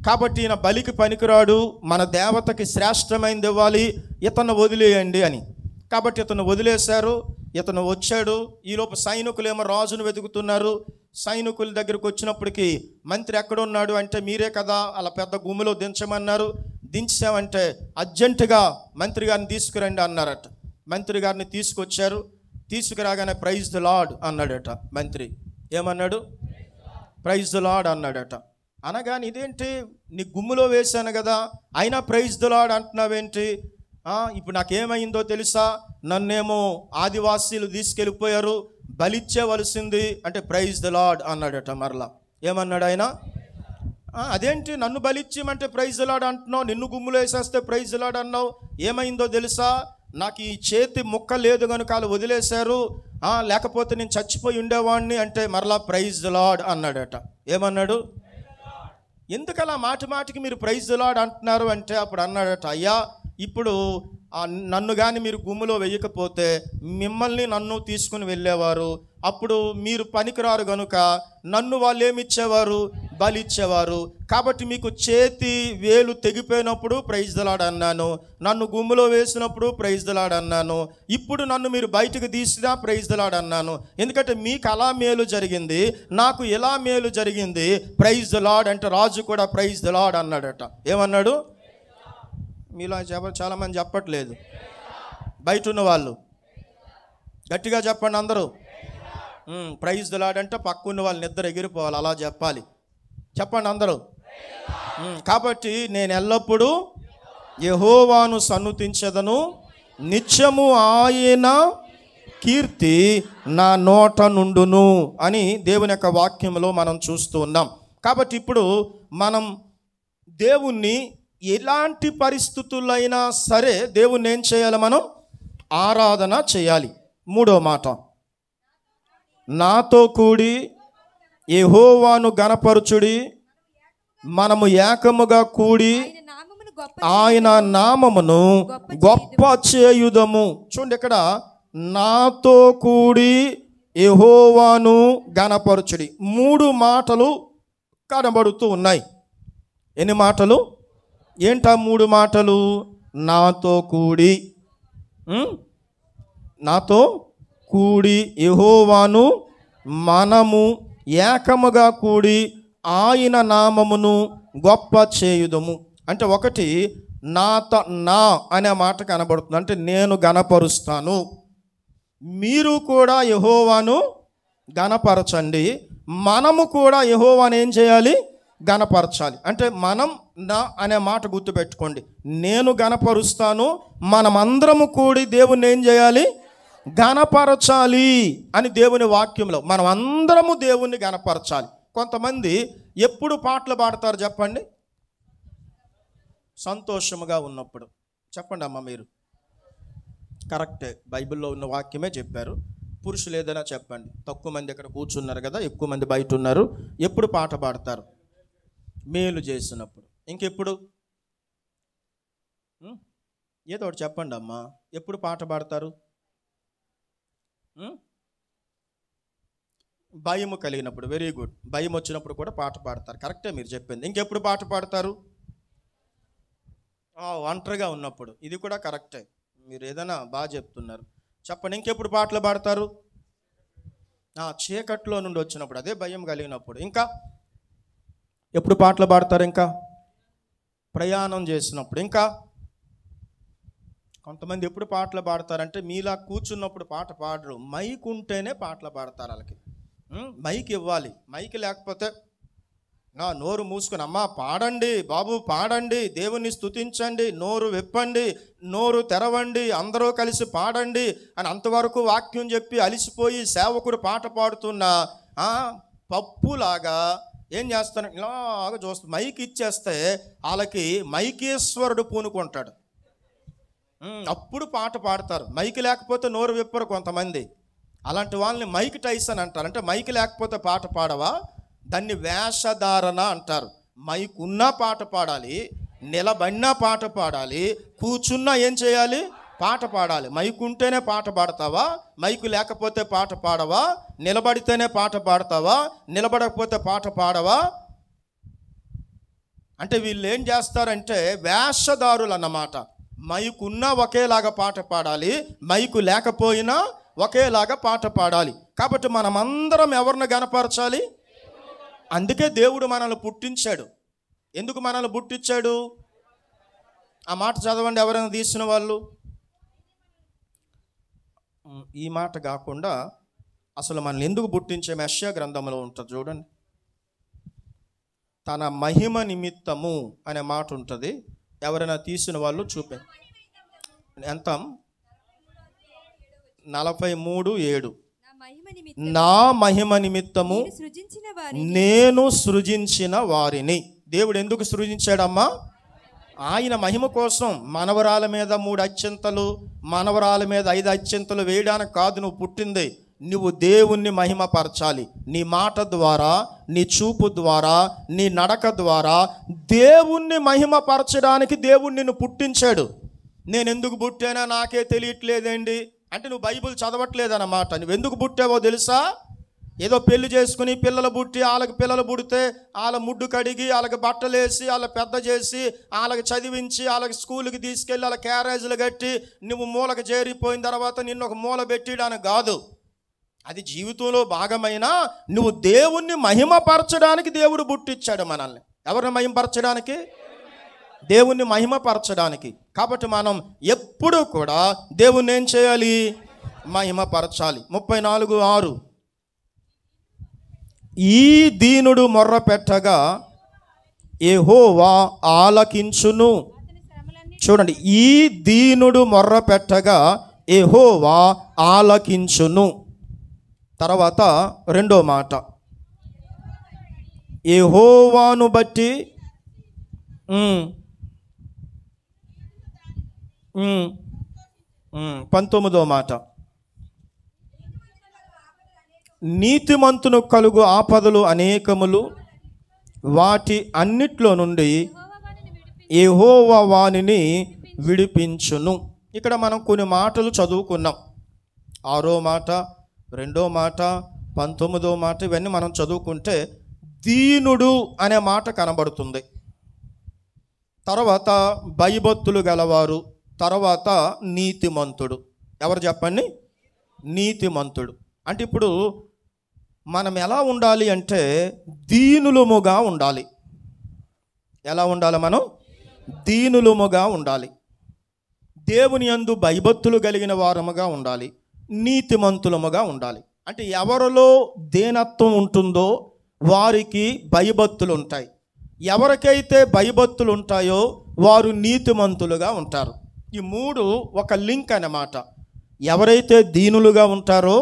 కాబట్టి ఈయన బలికి పనికిరాడు, మన దేవతకి శ్రేష్టమైనది ఇవ్వాలి, ఇతను వదిలేయండి అని. కాబట్టి ఇతను వదిలేశారు. ఇతను వచ్చాడు. ఈలోపు సైనికులేమో రాజును వెతుకుతున్నారు. సైనికుల దగ్గరికి వచ్చినప్పటికీ మంత్రి ఎక్కడున్నాడు అంటే, మీరే కదా అలా పెద్ద గుమ్ములో దించమన్నారు, దించామంటే అర్జెంటుగా మంత్రి గారిని తీసుకురండి అన్నారట. మంత్రి గారిని తీసుకొచ్చారు. తీసుకురాగానే ప్రైజ్ ద లార్డ్ అన్నాడట మంత్రి. ఏమన్నాడు? ప్రైజ్ ద లార్డ్ అన్నాడట. అనగానే ఇదేంటి, నీ గుమ్ములో వేశాను కదా, అయినా ప్రైజ్ ద లార్డ్ అంటున్నావేంటి, ఇప్పుడు నాకేమైందో తెలుసా, నన్నేమో ఆదివాసీలు తీసుకెళ్ళిపోయారు, బలిచ్చేవలసింది అంటే ప్రైజ్ ద లార్డ్ అన్నాడట. మరలా ఏమన్నాడు ఆయన? అదేంటి నన్ను బలిచ్చేయమంటే ప్రైజ్ ద లార్డ్ అంటున్నావు, నిన్ను గుమ్ములో వేసేస్తే ప్రైజ్ ద లార్డ్ అన్నావు, ఏమైందో తెలుసా, నాకు ఈ చేతి ముక్క లేదు కనుక వాళ్ళు వదిలేశారు, లేకపోతే నేను చచ్చిపోయి ఉండేవాడిని అంటే మరలా ప్రైజ్ ద లార్డ్ అన్నాడట. ఏమన్నాడు? ఎందుకు అలా మాటి మాటికి మీరు ప్రైజ్ ద లార్డ్ అంటున్నారు అంటే అప్పుడు అన్నాడట, అయ్యా ఇప్పుడు నన్ను కానీ మీరు గుమ్ములో వేయకపోతే మిమ్మల్ని నన్ను తీసుకుని వెళ్ళేవారు, అప్పుడు మీరు పనికిరారు కనుక నన్ను వాళ్ళు ఏమిచ్చేవారు? బలి ఇచ్చేవారు. కాబట్టి మీకు చేతి వేలు తెగిపోయినప్పుడు ప్రైజ్ ద లార్డ్ అన్నాను, నన్ను గుమ్ములో వేసినప్పుడు ప్రైజ్ ద లార్డ్ అన్నాను, ఇప్పుడు నన్ను మీరు బయటకు తీసినా ప్రైజ్ ద లార్డ్ అన్నాను. ఎందుకంటే మీకు అలా మేలు జరిగింది, నాకు ఎలా మేలు జరిగింది, ప్రైజ్ ద లార్డ్ అంటే రాజు కూడా ప్రైజ్ ద లార్డ్ అన్నాడట. ఏమన్నాడు? మీలో చాలామంది చెప్పట్లేదు. బయట ఉన్న వాళ్ళు గట్టిగా చెప్పండి అందరూ. ప్రైజ్ ద లార్డ్ అంటే పక్కన్న వాళ్ళు నిద్ర ఎగిరిపోవాలి, అలా చెప్పాలి. చెప్పండి అందరూ. కాబట్టి నేను ఎల్లప్పుడూ యెహోవాను సన్నుతించెదను, నిత్యము ఆయన కీర్తి నా నోట నుండును అని దేవుని యొక్క వాక్యంలో మనం చూస్తూ ఉన్నాం. కాబట్టి ఇప్పుడు మనం దేవుణ్ణి ఎలాంటి పరిస్థితులైనా సరే దేవుణ్ణి ఏం చేయాలి? మనం ఆరాధన చేయాలి. మూడో మాట, నాతో కూడి యెహోవాను గణపరచుడి, మనము ఏకముగా కూడి ఆయన నామమును గొప్ప చేయుదము. చూడండి, ఇక్కడ నాతో కూడి యెహోవాను గణపరచుడి, 3 మాటలు కనబడుతూ ఉన్నాయి. ఎన్ని మాటలు? ఏంటా 3 మాటలు? నాతో కూడి, నాతో కూడి యెహోవాను మనము ఏకముగా కూడి ఆయన నామమును గొప్ప చేయుదము. అంటే ఒకటి నా అనే మాట కనబడుతుంది, అంటే నేను గణపరుస్తాను. మీరు కూడా యెహోవాను గణపరచండి, మనము కూడా యెహోవాను ఏం చేయాలి? గణపరచాలి. అంటే మనం నా అనే మాట గుర్తుపెట్టుకోండి, నేను గణపరుస్తాను, మనమందరము కూడి దేవుణ్ణి ఏం చేయాలి? గణపరచాలి అని దేవుని వాక్యంలో మనం అందరము దేవుణ్ణి గణపరచాలి. కొంతమంది ఎప్పుడు పాటలు పాడతారు చెప్పండి? సంతోషముగా ఉన్నప్పుడు. చెప్పండి అమ్మ మీరు. కరెక్టే, బైబిల్లో ఉన్న వాక్యమే చెప్పారు. పురుషులు ఏదైనా చెప్పండి. తక్కువ మంది ఇక్కడ కూర్చున్నారు కదా, ఎక్కువ మంది బయట ఉన్నారు. ఎప్పుడు పాట పాడతారు? మేలు చేసినప్పుడు. ఇంకెప్పుడు? ఏదో ఒకటి చెప్పండి అమ్మా, ఎప్పుడు పాట పాడతారు? భయము కలిగినప్పుడు. వెరీ గుడ్, భయం వచ్చినప్పుడు కూడా పాట పాడతారు. కరెక్టే మీరు చెప్పింది. ఇంకెప్పుడు పాట పాడతారు? ఒంటరిగా ఉన్నప్పుడు. ఇది కూడా కరెక్టే, మీరు ఏదైనా బాగా చెప్తున్నారు. చెప్పండి, ఇంకెప్పుడు పాటలు పాడతారు? చీకట్లో నుండి వచ్చినప్పుడు, అదే భయం కలిగినప్పుడు. ఇంకా ఎప్పుడు పాటలు పాడతారు? ఇంకా ప్రయాణం చేసినప్పుడు. ఇంకా కొంతమంది ఎప్పుడు పాటలు పాడతారంటే మీలా కూర్చున్నప్పుడు పాట పాడరు, మైక్ ఉంటేనే పాటలు పాడతారు. వాళ్ళకి మైక్ ఇవ్వాలి. మైక్ లేకపోతే నోరు మూసుకొని అమ్మా పాడండి బాబు, పాడండి, దేవుణ్ణి స్తుతించండి, నోరు విప్పండి, నోరు తెరవండి, అందరూ కలిసి పాడండి అని అంతవరకు వాక్యం చెప్పి అలిసిపోయి సేవకుడు పాట పాడుతున్నా పప్పులాగా ఏం చేస్తాను, ఇలాగా చూస్తా. మైక్ ఇచ్చేస్తే వాళ్ళకి మైకేశ్వరుడు పూనుకుంటాడు, అప్పుడు పాట పాడతారు. మైక్ లేకపోతే నోరు విప్పరు కొంతమంది. అలాంటి వాళ్ళని మైక్ టైసన్ అంటారు. అంటే మైక్ లేకపోతే పాట పాడవా? దాన్ని వేషధారణ అంటారు. మైక్ ఉన్నా పాట పాడాలి, నిలబడినా పాట పాడాలి, కూర్చున్నా ఏం చేయాలి? పాట పాడాలి. మైక్ ఉంటేనే పాట పాడతావా? మైకు లేకపోతే పాట పాడవా? నిలబడితేనే పాట పాడతావా? నిలబడకపోతే పాట పాడవా? అంటే వీళ్ళు ఏం చేస్తారంటే వేషధారులు అన్నమాట. మైకు ఉన్నా ఒకేలాగా పాట పాడాలి, మైకు లేకపోయినా ఒకేలాగా పాట పాడాలి. కాబట్టి మనమందరం ఎవరిని గణపరచాలి? అందుకే దేవుడు మనల్ని పుట్టించాడు. ఎందుకు మనల్ని పుట్టించాడు? ఆ మాట చదవండి ఎవరైనా తీసిన వాళ్ళు. ఈ మాట కాకుండా అసలు మనల్ని ఎందుకు పుట్టించే యెషయా గ్రంథంలో ఉంటుంది చూడండి. తన మహిమ నిమిత్తము అనే మాట ఉంటుంది. ఎవరైనా తీసిన వాళ్ళు చూపే. ఎంత? 43:7. నా మహిమ నిమిత్తము నేను సృజించిన వారిని. దేవుడు ఎందుకు సృజించాడమ్మా? ఆయన మహిమ కోసం. మనవరాల మీద 3 అత్యంతలు, మనవరాల మీద 5 అత్యంతలు వేయడానికి కాదు నువ్వు పుట్టింది. నువ్వు దేవుణ్ణి మహిమపరచాలి. నీ మాట ద్వారా, నీ చూపు ద్వారా, నీ నడక ద్వారా దేవుణ్ణి మహిమపరచడానికి దేవుడు నిన్ను పుట్టించాడు. నేను ఎందుకు పుట్టానో నాకే తెలియట్లేదండి అంటే నువ్వు బైబిల్ చదవట్లేదన్నమాట. నువ్వు ఎందుకు పుట్టావో తెలుసా? ఏదో పెళ్లి చేసుకుని పిల్లలు పుట్టి వాళ్ళకి పిల్లలు పుడితే వాళ్ళ ముడ్డు కడిగి వాళ్ళకి బట్టలు వేసి వాళ్ళ పెద్ద చేసి వాళ్ళకి చదివించి వాళ్ళకి స్కూల్కి తీసుకెళ్ళి వాళ్ళ క్యారేజీలు కట్టి నువ్వు మూలకు చేరిపోయిన తర్వాత నిన్ను ఒక మూల పెట్టడానికి కాదు. అది జీవితంలో భాగమైన నువ్వు దేవుణ్ణి మహిమపరచడానికి దేవుడు పుట్టించాడు మనల్ని. ఎవరిని మహిమపరచడానికి? దేవుణ్ణి మహిమపరచడానికి. కాబట్టి మనం ఎప్పుడూ కూడా దేవుణ్ణి ఏం చేయాలి? మహిమపరచాలి. 34:6. ఈ దీనుడు మొర్ర పెట్టగా యెహోవా ఆలకించును. చూడండి, ఈ దీనుడు మొర్ర పెట్టగా యెహోవా ఆలకించును. తర్వాత రెండో మాట, యెహోవాను బట్టి 19వ మాట, నీతిమంతును కలుగు ఆపదలు అనేకములు, వాటి అన్నిట్లో నుండి యెహోవా వానిని విడిపించును. ఇక్కడ మనం కొన్ని మాటలు చదువుకున్నాం. 6వ మాట, 2వ మాట, 19వ మాట, ఇవన్నీ మనం చదువుకుంటే దీనుడు అనే మాట కనబడుతుంది. తర్వాత భయభక్తులు గలవారు, తర్వాత నీతిమంతుడు. ఎవరు చెప్పండి? నీతిమంతుడు. అంటే ఇప్పుడు మనం ఎలా ఉండాలి అంటే దీనులముగా ఉండాలి. ఎలా ఉండాలి? మనం దీనులముగా ఉండాలి. దేవుని యందు భయభక్తులు కలిగిన వారముగా ఉండాలి. నీతిమంతులముగా ఉండాలి. అంటే ఎవరిలో దేనత్వం ఉంటుందో వారికి భయభక్తులు ఉంటాయి. ఎవరికైతే భయభక్తులు ఉంటాయో వారు నీతిమంతులుగా ఉంటారు. ఈ 3 ఒక లింక్ అన్నమాట. ఎవరైతే దీనులుగా ఉంటారో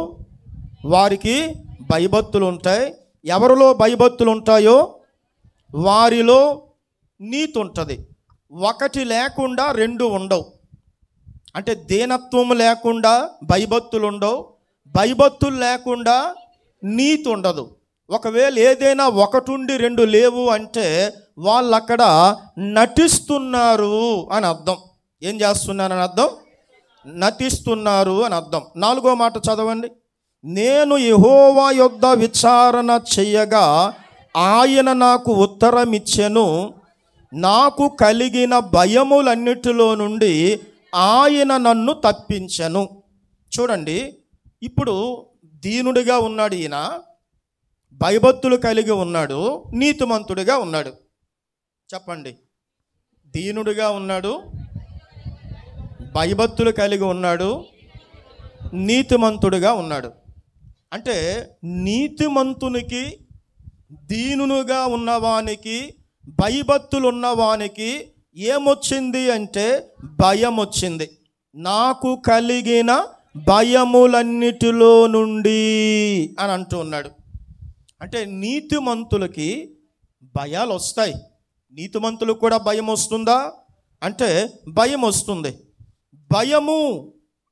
వారికి భయభక్తులు ఉంటాయి. ఎవరిలో భయభక్తులు ఉంటాయో వారిలో నీతి ఉంటుంది. ఒకటి లేకుండా 2 ఉండవు. అంటే దీనత్వం లేకుండా భయభక్తులు ఉండవు, భయభక్తులు లేకుండా నీతి ఉండదు. ఒకవేళ ఏదైనా 1 ఉండి 2 లేవు అంటే వాళ్ళు అక్కడ నటిస్తున్నారు అని అర్థం. ఏం చేస్తున్నారని అర్థం? నటిస్తున్నారు అని అర్థం. 4వ మాట చదవండి. నేను యెహోవా యొద్ద విచారణ చెయ్యగా ఆయన నాకు ఉత్తరం ఇచ్చెను, నాకు కలిగిన భయములన్నిటిలో నుండి ఆయన నన్ను తప్పించెను. చూడండి, ఇప్పుడు దీనుడిగా ఉన్నాడు ఈయన, భయభక్తులు కలిగి ఉన్నాడు, నీతిమంతుడిగా ఉన్నాడు. చెప్పండి, దీనుడిగా ఉన్నాడు, భయభక్తులు కలిగి ఉన్నాడు, నీతిమంతుడిగా ఉన్నాడు. అంటే నీతిమంతునికి, దీనునిగా ఉన్నవానికి, భయభక్తులు ఉన్నవానికి ఏమొచ్చింది అంటే భయం వచ్చింది. నాకు కలిగిన భయములన్నిటిలో నుండి అని అంటూ ఉన్నాడు. అంటే నీతిమంతులకి భయాలు వస్తాయి. నీతిమంతులకు కూడా భయం వస్తుందా అంటే భయం వస్తుంది. భయము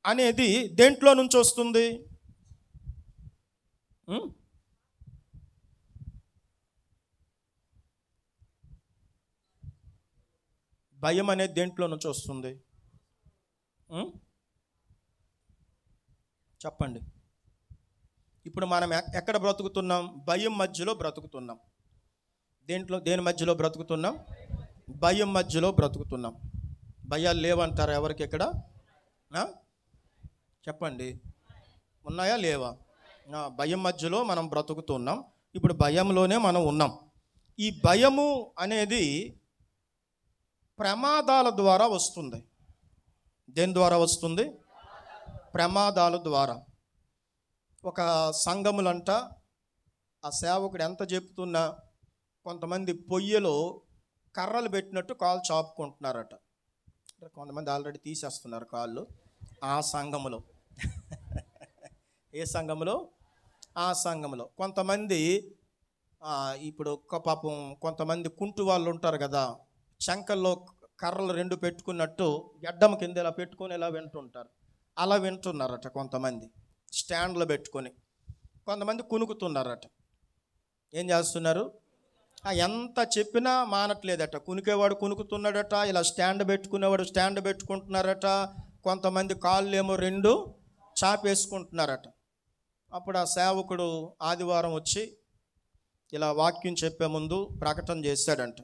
అనేది దేంట్లో నుంచి వస్తుంది? భయం అనేది దేంట్లో నుంచి వస్తుంది? చెప్పండి. ఇప్పుడు మనం ఎక్కడ బ్రతుకుతున్నాం? భయం మధ్యలో బ్రతుకుతున్నాం. దేని మధ్యలో బ్రతుకుతున్నాం? భయం మధ్యలో బ్రతుకుతున్నాం. భయాలు లేవంటారా ఎవరికి ఇక్కడ? చెప్పండి, ఉన్నాయా లేవా? భయం మధ్యలో మనం బ్రతుకుతున్నాం. ఇప్పుడు భయంలోనే మనం ఉన్నాం. ఈ భయము అనేది ప్రమాదాల ద్వారా వస్తుంది. దేని ద్వారా వస్తుంది? ప్రమాదాల ద్వారా. ఒక సంఘములంట, ఆ సేవకుడు ఎంత చెప్తున్నా కొంతమంది పొయ్యిలో కర్రలు పెట్టినట్టు కాలు చాపుకుంటున్నారట. కొంతమంది ఆల్రెడీ తీసేస్తున్నారు కాళ్ళు. ఆ సంఘములో ఏ సంఘములో? ఆ సంఘములో కొంతమంది ఇప్పుడు పాపం కొంతమంది కుంటు వాళ్ళు ఉంటారు కదా, చంకల్లో కర్రలు రెండు పెట్టుకున్నట్టు గడ్డం కింద ఇలా పెట్టుకొని ఇలా వింటుంటారు. అలా వింటున్నారట కొంతమంది, స్టాండ్లో పెట్టుకొని. కొంతమంది కునుకుతున్నారట. ఏం చేస్తున్నారు? ఎంత చెప్పినా మానట్లేదట. కునికేవాడు కునుకుతున్నాడట, ఇలా స్టాండ్ పెట్టుకునేవాడు స్టాండ్ పెట్టుకుంటున్నారట. కొంతమంది కాళ్ళు ఏమో రెండు చాపేసుకుంటున్నారట. అప్పుడు ఆ సేవకుడు ఆదివారం వచ్చి ఇలా వాక్యం చెప్పే ముందు ప్రకటన చేశాడంట.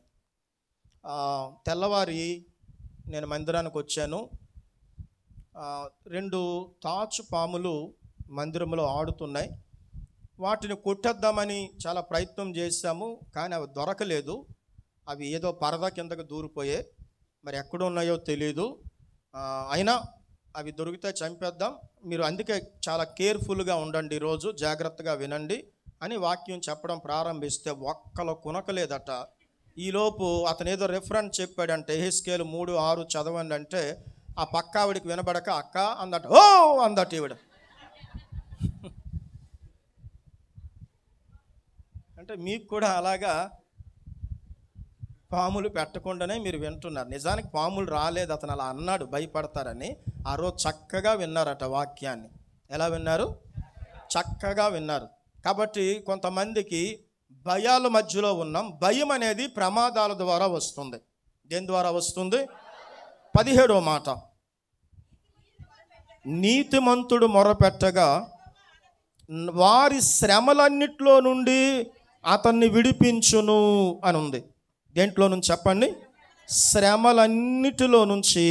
తెల్లవారి నేను మందిరానికి వచ్చాను, 2 తాచు పాములు మందిరంలో ఆడుతున్నాయి. వాటిని కొట్టేద్దామని చాలా ప్రయత్నం చేశాము, కానీ అవి దొరకలేదు. అవి ఏదో పరదా కిందకు దూరిపోయాయి, మరి ఎక్కడ ఉన్నాయో తెలియదు. అయినా అవి దొరికితే చంపేద్దాం, మీరు అందుకే చాలా కేర్ఫుల్గా ఉండండి, ఈరోజు జాగ్రత్తగా వినండి అని వాక్యం చెప్పడం ప్రారంభిస్తే ఒక్కలో కునకలేదట. ఈలోపు అతను ఏదో రెఫరెన్స్ చెప్పాడంటే, యెహెజ్కేలు 3:6 చదవండి అంటే ఆ పక్క ఆవిడికి వినబడక అక్క అందట, ఓ అందట ఈవిడ. అంటే మీకు కూడా అలాగా పాములు పెట్టకుండానే మీరు వింటున్నారు. నిజానికి పాములు రాలేదు, అతను అలా అన్నాడు భయపడతారని. ఆ రోజు చక్కగా విన్నారట వాక్యాన్ని. ఎలా విన్నారు? చక్కగా విన్నారు. కాబట్టి కొంతమందికి భయాల మధ్యలో ఉన్నాం. భయం అనేది ప్రమాదాల ద్వారా వస్తుంది. దేని ద్వారా వస్తుంది? 17వ మాట, నీతిమంతుడు మొరపెట్టగా వారి శ్రమలన్నిట్లో నుండి అతన్ని విడిపించును అని ఉంది. దేంట్లో నుంచి చెప్పండి? శ్రమలన్నిటిలో నుంచి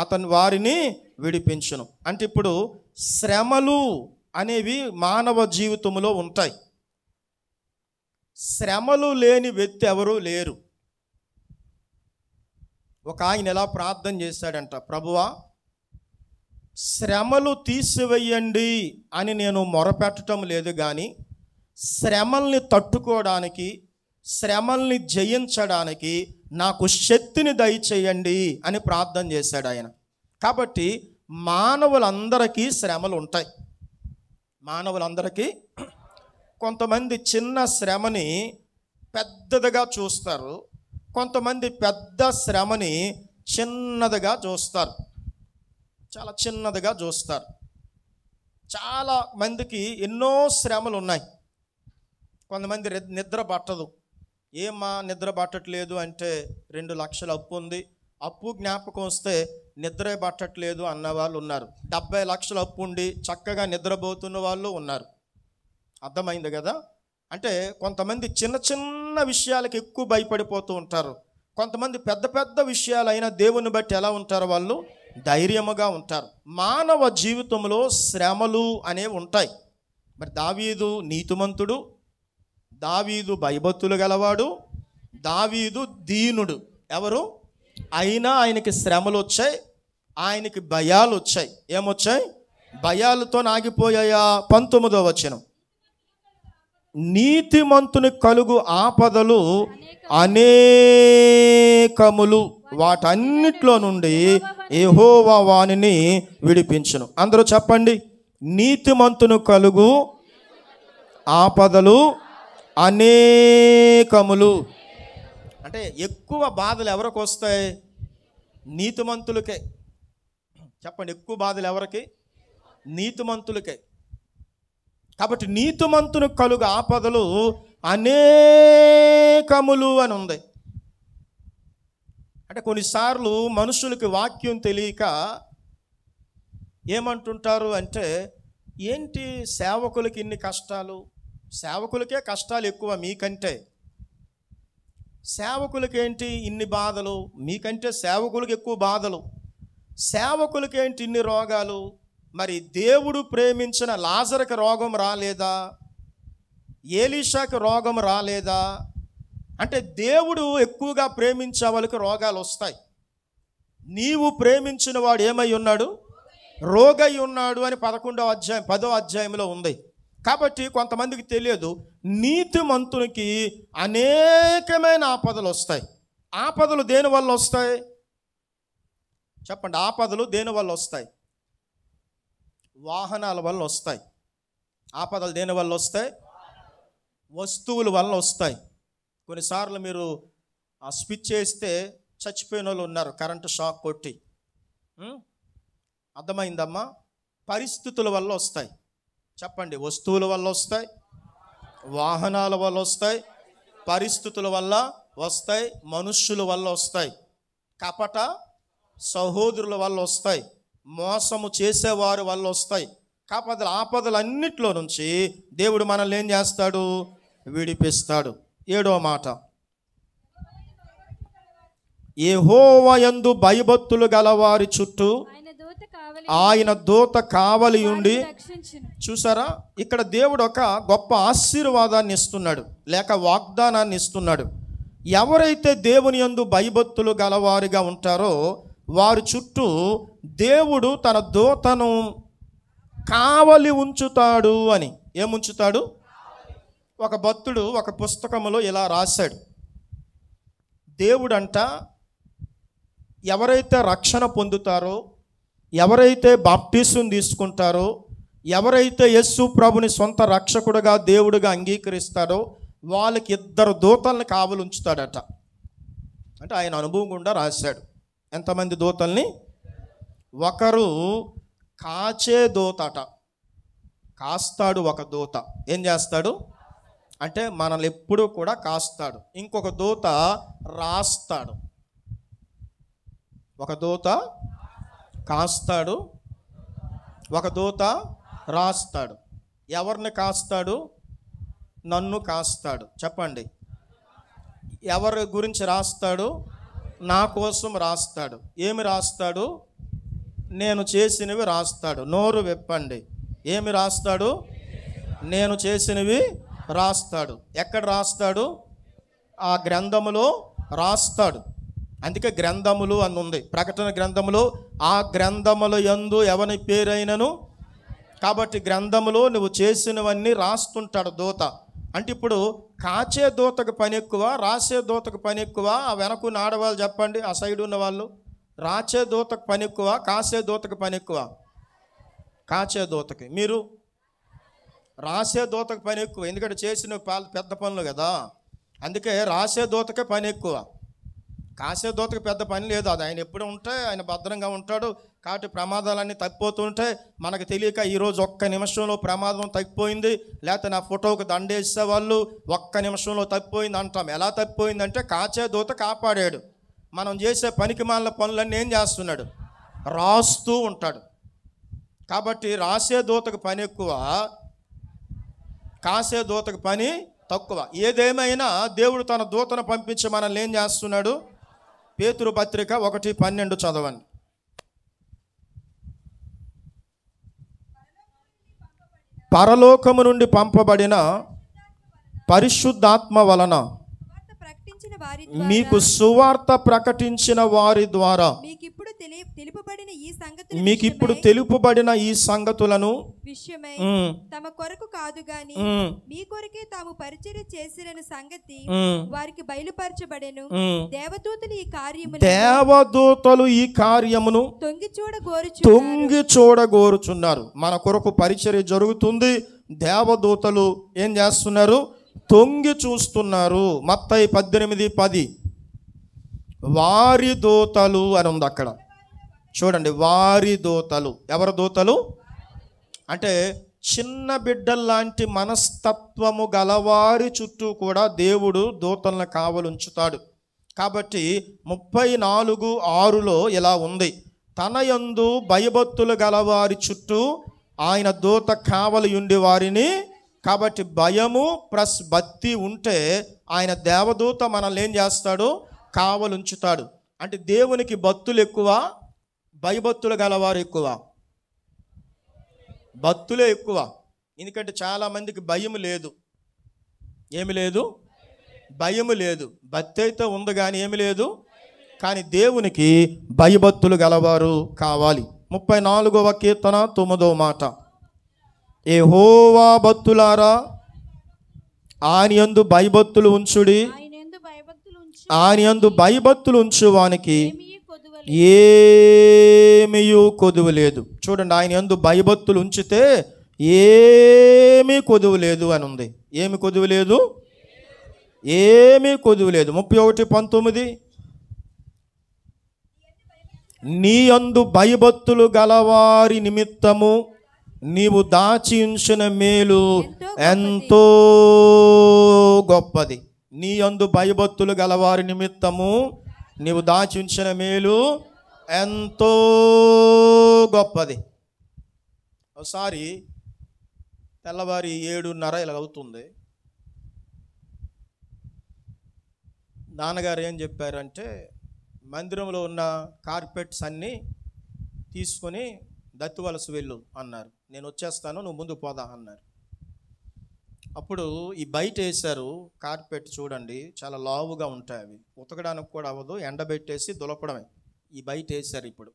అతను వారిని విడిపించును. అంటే ఇప్పుడు శ్రమలు అనేవి మానవ జీవితంలో ఉంటాయి. శ్రమలు లేని వ్యక్తి ఎవరూ లేరు. ఒక ఆయన ఎలా ప్రార్థన చేశాడంట, ప్రభువా శ్రమలు తీసివేయండి అని నేను మొరపెట్టడం లేదు, కానీ శ్రమల్ని తట్టుకోవడానికి, శ్రమల్ని జయించడానికి నాకు శక్తిని దయచేయండి అని ప్రార్థన చేశాడు ఆయన. కాబట్టి మానవులందరికీ శ్రమలు ఉంటాయి. మానవులందరికీ కొంతమంది చిన్న శ్రమని పెద్దదిగా చూస్తారు, కొంతమంది పెద్ద శ్రమని చిన్నదిగా చూస్తారు, చాలా చిన్నదిగా చూస్తారు. చాలా మందికి ఎన్నో శ్రమలు ఉన్నాయి. కొంతమంది నిద్ర పట్టదు. ఏమా నిద్ర పట్టట్లేదు అంటే 2 లక్షల అప్పు ఉంది, అప్పు జ్ఞాపకం వస్తే నిద్రే పట్టట్లేదు అన్న వాళ్ళు ఉన్నారు. 70 లక్షల అప్పు ఉండి చక్కగా నిద్రపోతున్న వాళ్ళు ఉన్నారు. అర్థమైంది కదా? అంటే కొంతమంది చిన్న చిన్న విషయాలకు ఎక్కువ భయపడిపోతూ ఉంటారు. కొంతమంది పెద్ద పెద్ద విషయాలైనా దేవుని బట్టి ఎలా ఉంటారు? వాళ్ళు ధైర్యముగా ఉంటారు. మానవ జీవితంలో శ్రమలు అనేవి ఉంటాయి. మరి దావీదు నీతిమంతుడు, దావీదు భయభక్తులు గలవాడు, దావీదు దీనుడు. ఎవరు? అయినా ఆయనకి శ్రమలు వచ్చాయి, ఆయనకి భయాలు వచ్చాయి. ఏమొచ్చాయి? భయాలతో ఆగిపోయాయా? 19వ వచనం, నీతిమంతుని కలుగు ఆపదలు అనేకములు, వాటన్నిట్లో నుండి యెహోవా వానిని విడిపించును. అందరూ చెప్పండి, నీతిమంతుని కలుగు ఆపదలు అనేకములు. అంటే ఎక్కువ బాధలు ఎవరికి వస్తాయి? నీతిమంతులకే. చెప్పండి, ఎక్కువ బాధలు ఎవరికి? నీతిమంతులకే. కాబట్టి నీతిమంతుని కలుగు ఆపదలు అనేకములు అని ఉంది. అంటే కొన్నిసార్లు మనుషులకి వాక్యం తెలియక ఏమంటుంటారు అంటే, ఏంటి సేవకులకి ఇన్ని కష్టాలు? సేవకులకే కష్టాలు ఎక్కువ మీకంటే. సేవకులకేంటి ఇన్ని బాధలు? మీకంటే సేవకులకు ఎక్కువ బాధలు. సేవకులకేంటి ఇన్ని రోగాలు? మరి దేవుడు ప్రేమించిన లాజరుకి రోగం రాలేదా? ఏలీషాకి రోగం రాలేదా? అంటే దేవుడు ఎక్కువగా ప్రేమించే వాళ్ళకి రోగాలు వస్తాయి. నీవు ప్రేమించిన వాడు ఏమై ఉన్నాడు? రోగై ఉన్నాడు అని 11వ అధ్యాయం 10వ అధ్యాయంలో ఉంది. కాబట్టి కొంతమందికి తెలియదు, నీతిమంతునికి అనేకమైన ఆపదలు వస్తాయి. ఆపదలు దేనివల్ల వస్తాయి? చెప్పండి. ఆపదలు దేని వల్ల వస్తాయి? వాహనాల వల్ల వస్తాయి. ఆపదలు దేని వల్ల వస్తాయి? వస్తువుల వల్ల వస్తాయి. కొన్నిసార్లు మీరు ఆ స్విచ్ చేస్తే చచ్చిపోయిన వాళ్ళు ఉన్నారు, కరెంటు షాక్ కొట్టి. అర్థమైందమ్మా? పరిస్థితుల వల్ల వస్తాయి. చెప్పండి. వస్తువుల వల్ల వస్తాయి, వాహనాల వల్ల వస్తాయి, పరిస్థితుల వల్ల వస్తాయి, మనుష్యుల వల్ల వస్తాయి, కపట సహోదరుల వల్ల వస్తాయి, మోసము చేసేవారి వల్ల వస్తాయి. కాకపోతే ఆపదలన్నిట్లో నుంచి దేవుడు మనల్ని ఏం చేస్తాడు? విడిపిస్తాడు. 7వ మాట, యెహోవా యందు భయభక్తులు గలవారి చుట్టూ ఆయన దూత కావలి ఉండి. చూసారా, ఇక్కడ దేవుడు ఒక గొప్ప ఆశీర్వాదాన్ని ఇస్తున్నాడు, లేక వాగ్దానాన్ని ఇస్తున్నాడు. ఎవరైతే దేవుని యందు భయభక్తులు గలవారిగా ఉంటారో వారి చుట్టూ దేవుడు తన దూతను కావలి ఉంచుతాడు అని. ఏముంచుతాడు? ఒక భక్తుడు ఒక పుస్తకంలో ఇలా రాశాడు. దేవుడంట ఎవరైతే రక్షణ పొందుతారో, ఎవరైతే బాప్టిజం తీసుకుంటారో, ఎవరైతే యేసు ప్రభుని సొంత రక్షకుడుగా దేవుడుగా అంగీకరిస్తాడో వాళ్ళకి 2 దూతల్ని కావలి ఉంచుతాడట. అంటే ఆయన అనుభవం గుండా రాశాడు. ఎంతమంది దూతల్ని? ఒకరు కాచే దూతట, కాస్తాడు ఒక దూత. ఏం చేస్తాడు అంటే మనల్ని ఎప్పుడూ కూడా కాస్తాడు. ఇంకొక దూత రాస్తాడు. ఒక దూత కాస్తాడు, ఒక దూత రాస్తాడు. ఎవరిని కాస్తాడు? నన్ను కాస్తాడు. చెప్పండి. ఎవరి గురించి రాస్తాడు? నా కోసం రాస్తాడు. ఏమి రాస్తాడు? నేను చేసినవి రాస్తాడు. నోరు విప్పండి. ఏమి రాస్తాడు? నేను చేసినవి రాస్తాడు. ఎక్కడ రాస్తాడు? ఆ గ్రంథములో రాస్తాడు. అందుకే గ్రంథములు అని ఉంది. ప్రకటన గ్రంథములో ఆ గ్రంథముల యందు ఎవని పేరైనను. కాబట్టి గ్రంథములో నువ్వు చేసినవన్నీ రాస్తుంటాడు దూత. అంటే ఇప్పుడు కాచే దూతకు పని ఎక్కువ, రాసే దూతకు పని ఎక్కువ? ఆ వెనకున్న ఆడవాళ్ళు చెప్పండి, ఆ సైడ్ ఉన్న వాళ్ళు. రాచే దూతకు పని ఎక్కువ, కాసే దూతకు పని ఎక్కువ? కాచే దూతకి. మీరు? రాసే దూతకు పని ఎక్కువ, ఎందుకంటే చేసిన పెద్ద పనులు కదా. అందుకే రాసే దూతకే పని ఎక్కువ. కాసే దూతకు పెద్ద పని లేదు. అది ఆయన ఎప్పుడు ఉంటే ఆయన భద్రంగా ఉంటాడు. కాబట్టి ప్రమాదాలన్నీ తప్పిపోతుంటే మనకు తెలియక ఈరోజు ఒక్క నిమిషంలో ప్రమాదం తప్పిపోయింది, లేకపోతే నా ఫోటోకి దండేసే వాళ్ళు ఒక్క నిమిషంలో తప్పిపోయింది అంటాం. ఎలా తప్పిపోయిందంటే కాచే దూత కాపాడాడు. మనం చేసే పనికి మాలిన పనులన్నీ ఏం చేస్తున్నాడు? రాస్తూ ఉంటాడు. కాబట్టి రాసే దూతకు పని ఎక్కువ, కాసే దూతకు పని తక్కువ. ఏదేమైనా దేవుడు తన దూతను పంపించి మనల్ని ఏం చేస్తున్నాడు? పేతురు పత్రిక 1:12 చదవండి. పరలోకము నుండి పంపబడిన పరిశుద్ధాత్మ వలన మీకు సువార్త ప్రకటించిన వారి ద్వారా మీకు ఇప్పుడు తెలుపబడిన ఈ సంగతులను విషయమై తమ కొరకు కాదు గాని మీ కొరకే తాము పరిచర్య చేసిన సంగతి వారికి బయలుపరచబడెను. దేవదూతలు ఈ కార్యమును తొంగి చూడగోరుచున్నారు. మన కొరకు పరిచర్య జరుగుతుంది, దేవదూతలు ఏం చేస్తున్నారు? తొంగి చూస్తున్నారు. మత్తయి 18:10 వారి దూతలు అని ఉంది అక్కడ. చూడండి, వారి దూతలు. ఎవరి దూతలు అంటే చిన్న బిడ్డల్లాంటి మనస్తత్వము గలవారి చుట్టూ కూడా దేవుడు దూతలను కావలుంచుతాడు. కాబట్టి 34:6 ఇలా ఉంది, తన యందు భయభక్తులు గలవారి చుట్టూ ఆయన దూత కావలి ఉండి వారిని. కాబట్టి భయము ప్లస్ భక్తి ఉంటే ఆయన దేవదూత మనల్ని ఏం చేస్తాడు? కావలుంచుతాడు. అంటే దేవునికి భక్తులు ఎక్కువ, భయభక్తులు గలవారు ఎక్కువ? భక్తులే ఎక్కువ. ఎందుకంటే చాలామందికి భయము లేదు. ఏమి లేదు? భయము లేదు. భక్తి అయితే ఉంది కానీ ఏమి లేదు. కానీ దేవునికి భయభక్తులు గలవారు కావాలి. 34వ కీర్తన 9వ మాట, యెహోవా భక్తులారా ఆయన యందు భయభక్తులు ఉంచుడి, ఆయన యందు భయభక్తులు ఉంచువానికి ఏమీయూ కొదువు లేదు. చూడండి, ఆయన యందు భయభక్తులు ఉంచితే ఏమీ కొదువు లేదు అని ఉంది. ఏమి కొదువు లేదు? ఏమీ కొదువు లేదు. 31:19 నీ యందు భయభక్తులు గలవారి నిమిత్తము నీవు దాచి ఉంచిన మేలు ఎంతో గొప్పది. నీ యందు భయభక్తులు గలవారి నిమిత్తము నీవు దాచి ఉంచిన మేలు ఎంతో గొప్పది. ఒకసారి తెల్లవారి 7:30 ఇలా అవుతుంది. నాన్నగారు ఏం చెప్పారంటే, మందిరంలో ఉన్న కార్పెట్స్ అన్నీ తీసుకొని దత్తివలస వెళ్ళు అన్నారు. నేను వచ్చేస్తాను, నువ్వు ముందు పోదా అన్నారు. అప్పుడు ఈ బయట వేశారు కార్పెట్, చూడండి చాలా లావుగా ఉంటాయి అవి, ఉతకడానికి కూడా అవ్వదు, ఎండబెట్టేసి దులపడమే. ఈ బయట వేశారు, ఇప్పుడు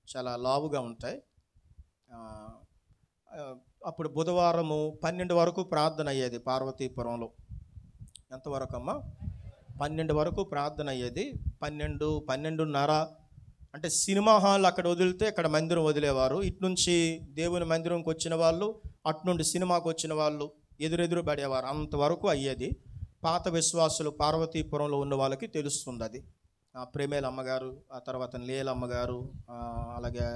చాలా లావుగా ఉంటాయి. అప్పుడు బుధవారము 12 వరకు ప్రార్థన అయ్యేది పార్వతీపురంలో. ఎంతవరకు అమ్మా? 12 వరకు ప్రార్థన అయ్యేది. 12, 12:30 అంటే సినిమా హాల్ అక్కడ వదిలితే ఇక్కడ మందిరం వదిలేవారు. ఇటు నుంచి దేవుని మందిరంకి వచ్చిన వాళ్ళు, అటు నుండి సినిమాకి వచ్చిన వాళ్ళు ఎదురెదురు పడేవారు. అంతవరకు అయ్యేది. పాత విశ్వాసులు పార్వతీపురంలో ఉన్న వాళ్ళకి తెలుస్తుంది అది. ప్రేమేల అమ్మగారు, ఆ తర్వాత లేల అమ్మగారు, అలాగే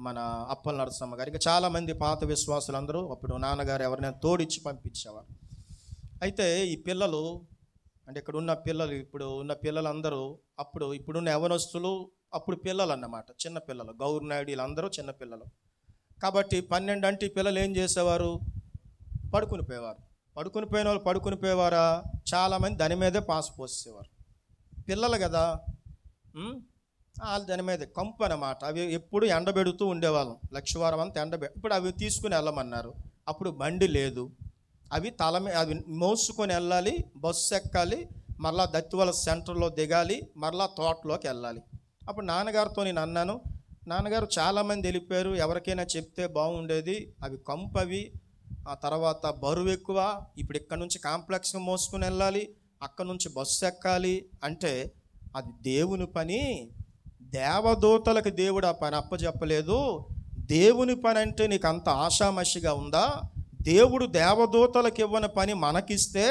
మన అప్పల నరసమ్మ గారు, ఇంకా చాలామంది పాత విశ్వాసులు అందరూ అప్పుడు నాన్నగారు ఎవరైనా తోడిచ్చి పంపించేవారు. అయితే ఈ పిల్లలు అంటే ఇక్కడ ఉన్న పిల్లలు, ఇప్పుడు ఉన్న పిల్లలందరూ ఇప్పుడున్న యవనస్తులు అప్పుడు పిల్లలు అన్నమాట, చిన్న పిల్లలు. గౌర్నాయుడు వీళ్ళందరూ చిన్న పిల్లలు. కాబట్టి 12 అంటే ఈ పిల్లలు ఏం చేసేవారు? పడుకుని పోయేవారు. పడుకుని పోయిన వాళ్ళు పడుకుని పోయేవారా? చాలామంది దాని మీదే పాసు పోసేవారు. పిల్లలు కదా, వాళ్ళు దాని మీద కంపు అన్నమాట. అవి ఎప్పుడు ఎండబెడుతూ ఉండేవాళ్ళం, లక్షవారం అంతా ఇప్పుడు అవి తీసుకుని వెళ్ళమన్నారు. అప్పుడు బండి లేదు, అవి అవి మోసుకొని వెళ్ళాలి, బస్సు ఎక్కాలి, మరలా దత్తివలస సెంటర్లో దిగాలి, మరలా తోటలోకి వెళ్ళాలి. అప్పుడు నాన్నగారితో నేను అన్నాను, నాన్నగారు చాలామంది వెళ్ళిపోయారు, ఎవరికైనా చెప్తే బాగుండేది, అవి కంపవి, ఆ తర్వాత బరువు ఎక్కువ, ఇప్పుడు ఇక్కడ నుంచి కాంప్లెక్స్ మోసుకొని వెళ్ళాలి, అక్కడ నుంచి బస్సు ఎక్కాలి అంటే అది దేవుని పని. దేవదూతలకు దేవుడు ఆ పని అప్పచెప్పలేదు. దేవుని పని అంటే నీకు అంత ఆషామషిగా ఉందా? దేవుడు దేవదూతలకు ఇవ్వని పని మనకిస్తే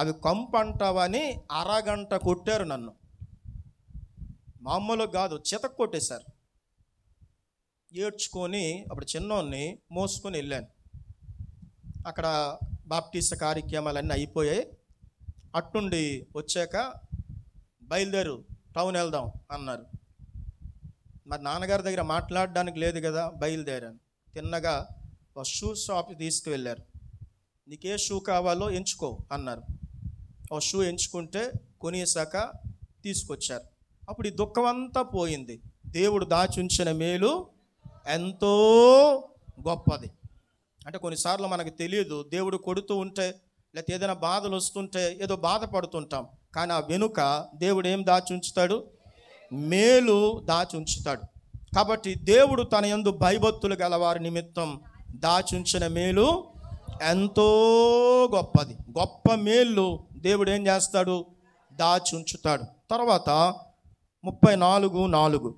అవి కంపు అంటావని అరగంట కొట్టారు నన్ను. మామూలుగా కాదు, చితక కొట్టేశారు. ఏడ్చుకొని అప్పుడు చిన్నోన్ని మోసుకొని వెళ్ళాను. అక్కడ బాప్టిస్ట్ కార్యక్రమాలన్నీ అయిపోయాయి. అట్నుండి వచ్చాక బయలుదేరు, టౌన్ వెళ్దాం అన్నారు. మరి నాన్నగారి దగ్గర మాట్లాడడానికి లేదు కదా, బయలుదేరాను. తిన్నగా ఒక షూ షాప్కి తీసుకువెళ్ళారు. నీకే షూ కావాలో ఎంచుకో అన్నారు. ఒక షూ ఎంచుకుంటే కొనేసాక తీసుకొచ్చారు. అప్పుడు ఈ దుఃఖం అంతా పోయింది. దేవుడు దాచి ఉంచిన మేలు ఎంతో గొప్పది. అంటే కొన్నిసార్లు మనకు తెలియదు, దేవుడు కొడుతూ ఉంటే లేకపోతే ఏదైనా బాధలు వస్తుంటే ఏదో బాధపడుతుంటాం, కానీ ఆ వెనుక దేవుడు ఏం దాచి ఉంచుతాడు? మేలు దాచి ఉంచుతాడు. కాబట్టి దేవుడు తన యందు భయభక్తులు గలవారి నిమిత్తం దాచి ఉంచిన మేలు ఎంతో గొప్పది. గొప్ప మేలు దేవుడు ఏం చేస్తాడు? దాచి ఉంచుతాడు. తర్వాత 34:4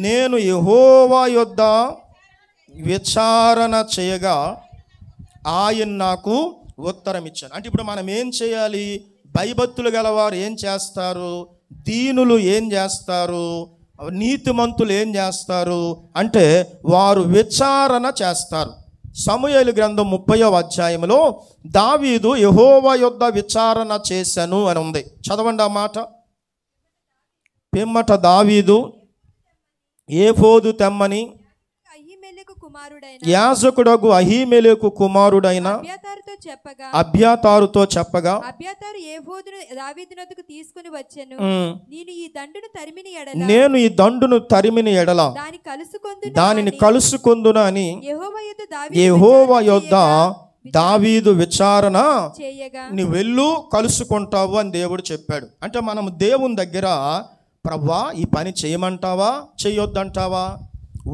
నేను యెహోవా యొద్ద విచారణ చేయగా ఆయన నాకు ఉత్తరం ఇచ్చాను. అంటే ఇప్పుడు మనం ఏం చేయాలి? భయభక్తులు గలవారు ఏం చేస్తారు? దీనులు ఏం చేస్తారు? నీతిమంతులు ఏం చేస్తారు అంటే వారు విచారణ చేస్తారు. సమూయేలు గ్రంథం 30వ అధ్యాయంలో దావీదు యెహోవా యొద్ద విచారణ చేశాను అని ఉంది. చదవండి ఆ మాట. పిమ్మట దావీదు ఏఫోదు తెమ్మని యాజకుడగు అహీమెలెకు కుమారుడైన అబ్యాతారుతో చెప్పగా అబ్యాతారు ఏఫోదును దావీదు నొద్దకు తీసుకొని వచ్చెను. నేను ఈ దండును తరిమిన ఎడల దానిని కలుసుకొందును అని యెహోవా యొద్ద దావీదు విచారణ నీ వెళ్ళు కలుసుకుంటావు అని దేవుడు చెప్పాడు. అంటే మనం దేవుని దగ్గర ప్రభువా ఈ పని చేయమంటావా చేయొద్దంటావా,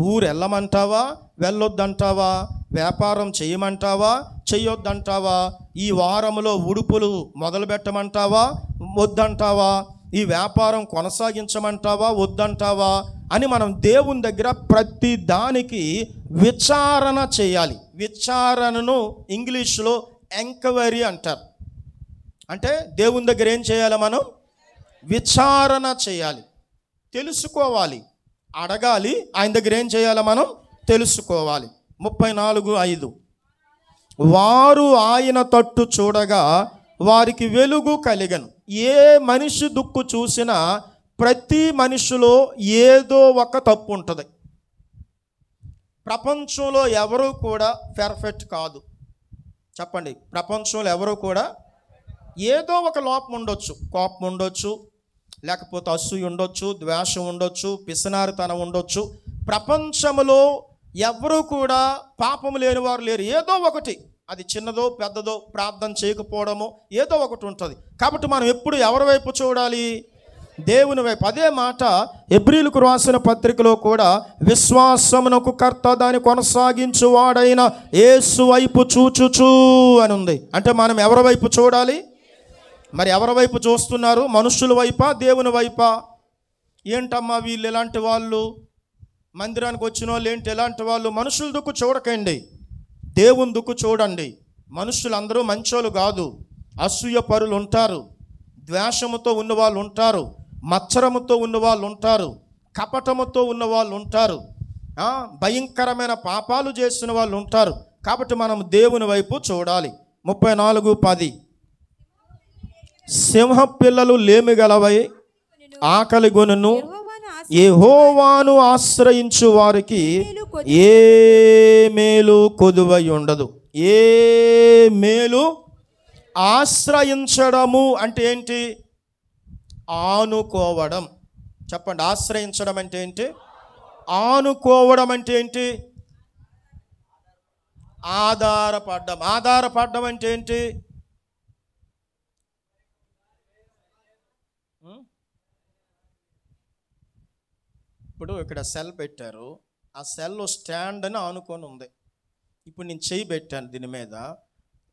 ఊరు వెళ్ళమంటావా వెళ్ళొద్దంటావా, వ్యాపారం చేయమంటావా చేయొద్దంటావా, ఈ వారంలో ఉడుపులు మొదలు పెట్టమంటావా వద్దంటావా, ఈ వ్యాపారం కొనసాగించమంటావా వద్దంటావా అని మనం దేవుని దగ్గర ప్రతి దానికి విచారణ చేయాలి. విచారణను ఇంగ్లీష్లో ఎంక్వైరీ అంటారు. అంటే దేవుని దగ్గర ఏం చేయాలి? మనం విచారణ చేయాలి, తెలుసుకోవాలి, అడగాలి. ఆయన దగ్గర ఏం చేయాలి? మనం తెలుసుకోవాలి. 34:5 వారు ఆయన తట్టు చూడగా వారికి వెలుగు కలిగను. ఏ మనిషి దుక్కు చూసినా ప్రతి మనిషిలో ఏదో ఒక తప్పు ఉంటుంది. ప్రపంచంలో ఎవరు కూడా పర్ఫెక్ట్ కాదు. చెప్పండి, ప్రపంచంలో ఎవరు కూడా ఏదో ఒక లోపం ఉండొచ్చు. కోపం ఉండొచ్చు, లేకపోతే అసూయ ఉండొచ్చు, ద్వేషం ఉండొచ్చు, పిసినారితనం ఉండొచ్చు. ప్రపంచంలో ఎవరు కూడా పాపం లేని వారు లేరు. ఏదో ఒకటి, అది చిన్నదో పెద్దదో, ప్రార్థన చేయకపోవడమో ఏదో ఒకటి ఉంటుంది. కాబట్టి మనం ఎప్పుడు ఎవరి వైపు చూడాలి? దేవుని వైపు. అదే మాట హెబ్రీయులకు రాసిన పత్రికలో కూడా విశ్వాసమునకు కర్త దాన్ని కొనసాగించువాడైన యేసు వైపు చూచుచూ అని ఉంది. అంటే మనం ఎవరి వైపు చూడాలి? మరి ఎవరి వైపు చూస్తున్నారు? మనుషుల వైపా, దేవుని వైపా? ఏంటమ్మా వీళ్ళు ఎలాంటి వాళ్ళు, మందిరానికి వచ్చిన వాళ్ళు ఏంటి ఎలాంటి వాళ్ళు? మనుషుల దుక్కు చూడకండి, దేవుని దుక్కు చూడండి. మనుషులందరూ మంచోళ్ళు కాదు. అసూయ పరులు ఉంటారు, ద్వేషముతో ఉన్నవాళ్ళు ఉంటారు, మత్సరముతో ఉన్నవాళ్ళు ఉంటారు, కపటముతో ఉన్నవాళ్ళు ఉంటారు, భయంకరమైన పాపాలు చేసిన వాళ్ళు ఉంటారు. కాబట్టి మనం దేవుని వైపు చూడాలి. 34:10 సింహ పిల్లలు లేమి గలవై ఆకలి గొనును, యెహోవాను ఆశ్రయించు వారికి ఏ మేలు కొదువై ఉండదు. ఏ మేలు ఆశ్రయించడము అంటే ఏంటి? ఆనుకోవడం. చెప్పండి, ఆశ్రయించడం అంటే ఏంటి? ఆనుకోవడం అంటే ఏంటి? ఆధారపడ్డం. ఆధారపడ్డం అంటే ఏంటి? ఇప్పుడు ఇక్కడ సెల్ పెట్టారు, ఆ సెల్ స్టాండ్ అని ఆనుకొని ఉంది. ఇప్పుడు నేను చెయ్యి పెట్టాను దీని మీద,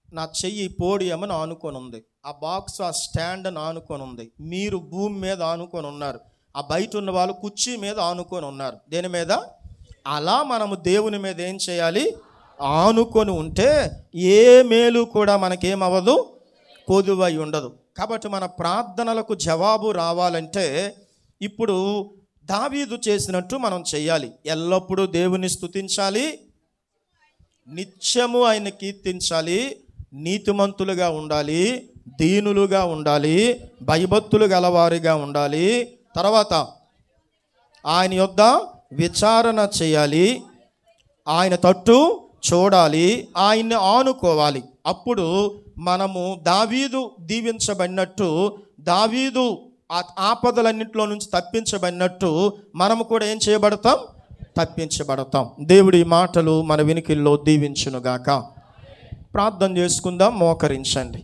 నా చెయ్యి పోడియం అని ఆనుకొని ఉంది. ఆ బాక్స్ ఆ స్టాండ్ అని ఆనుకొని ఉంది. మీరు భూమి మీద ఆనుకొని ఉన్నారు, ఆ బయట ఉన్న వాళ్ళు కుర్చీ మీద ఆనుకొని ఉన్నారు. దేని మీద? అలా మనము దేవుని మీద ఏం చేయాలి? ఆనుకొని ఉంటే ఏ మేలు కూడా మనకేమవ్వదు, కొదువై ఉండదు. కాబట్టి మన ప్రార్థనలకు జవాబు రావాలంటే ఇప్పుడు దావీదు చేసినట్టు మనం చేయాలి. ఎల్లప్పుడూ దేవుని స్తుతించాలి, నిత్యము ఆయన కీర్తించాలి, నీతిమంతులుగా ఉండాలి, దీనులుగా ఉండాలి, భయభక్తులు గలవారిగా ఉండాలి. తర్వాత ఆయన యొద్ద విచారణ చేయాలి, ఆయన తట్టు చూడాలి, ఆయన్ని ఆనుకోవాలి. అప్పుడు మనము దావీదు దీవించబడినట్టు, దావీదు ఆపదలన్నింటిలో నుంచి తప్పించబడినట్టు మనము కూడా ఏం చేయబడతాం? తప్పించబడతాం. దేవుడి మాటలు మన వినికిల్లో దీవించునుగాక. ప్రార్థన చేసుకుందాం, మోకరించండి.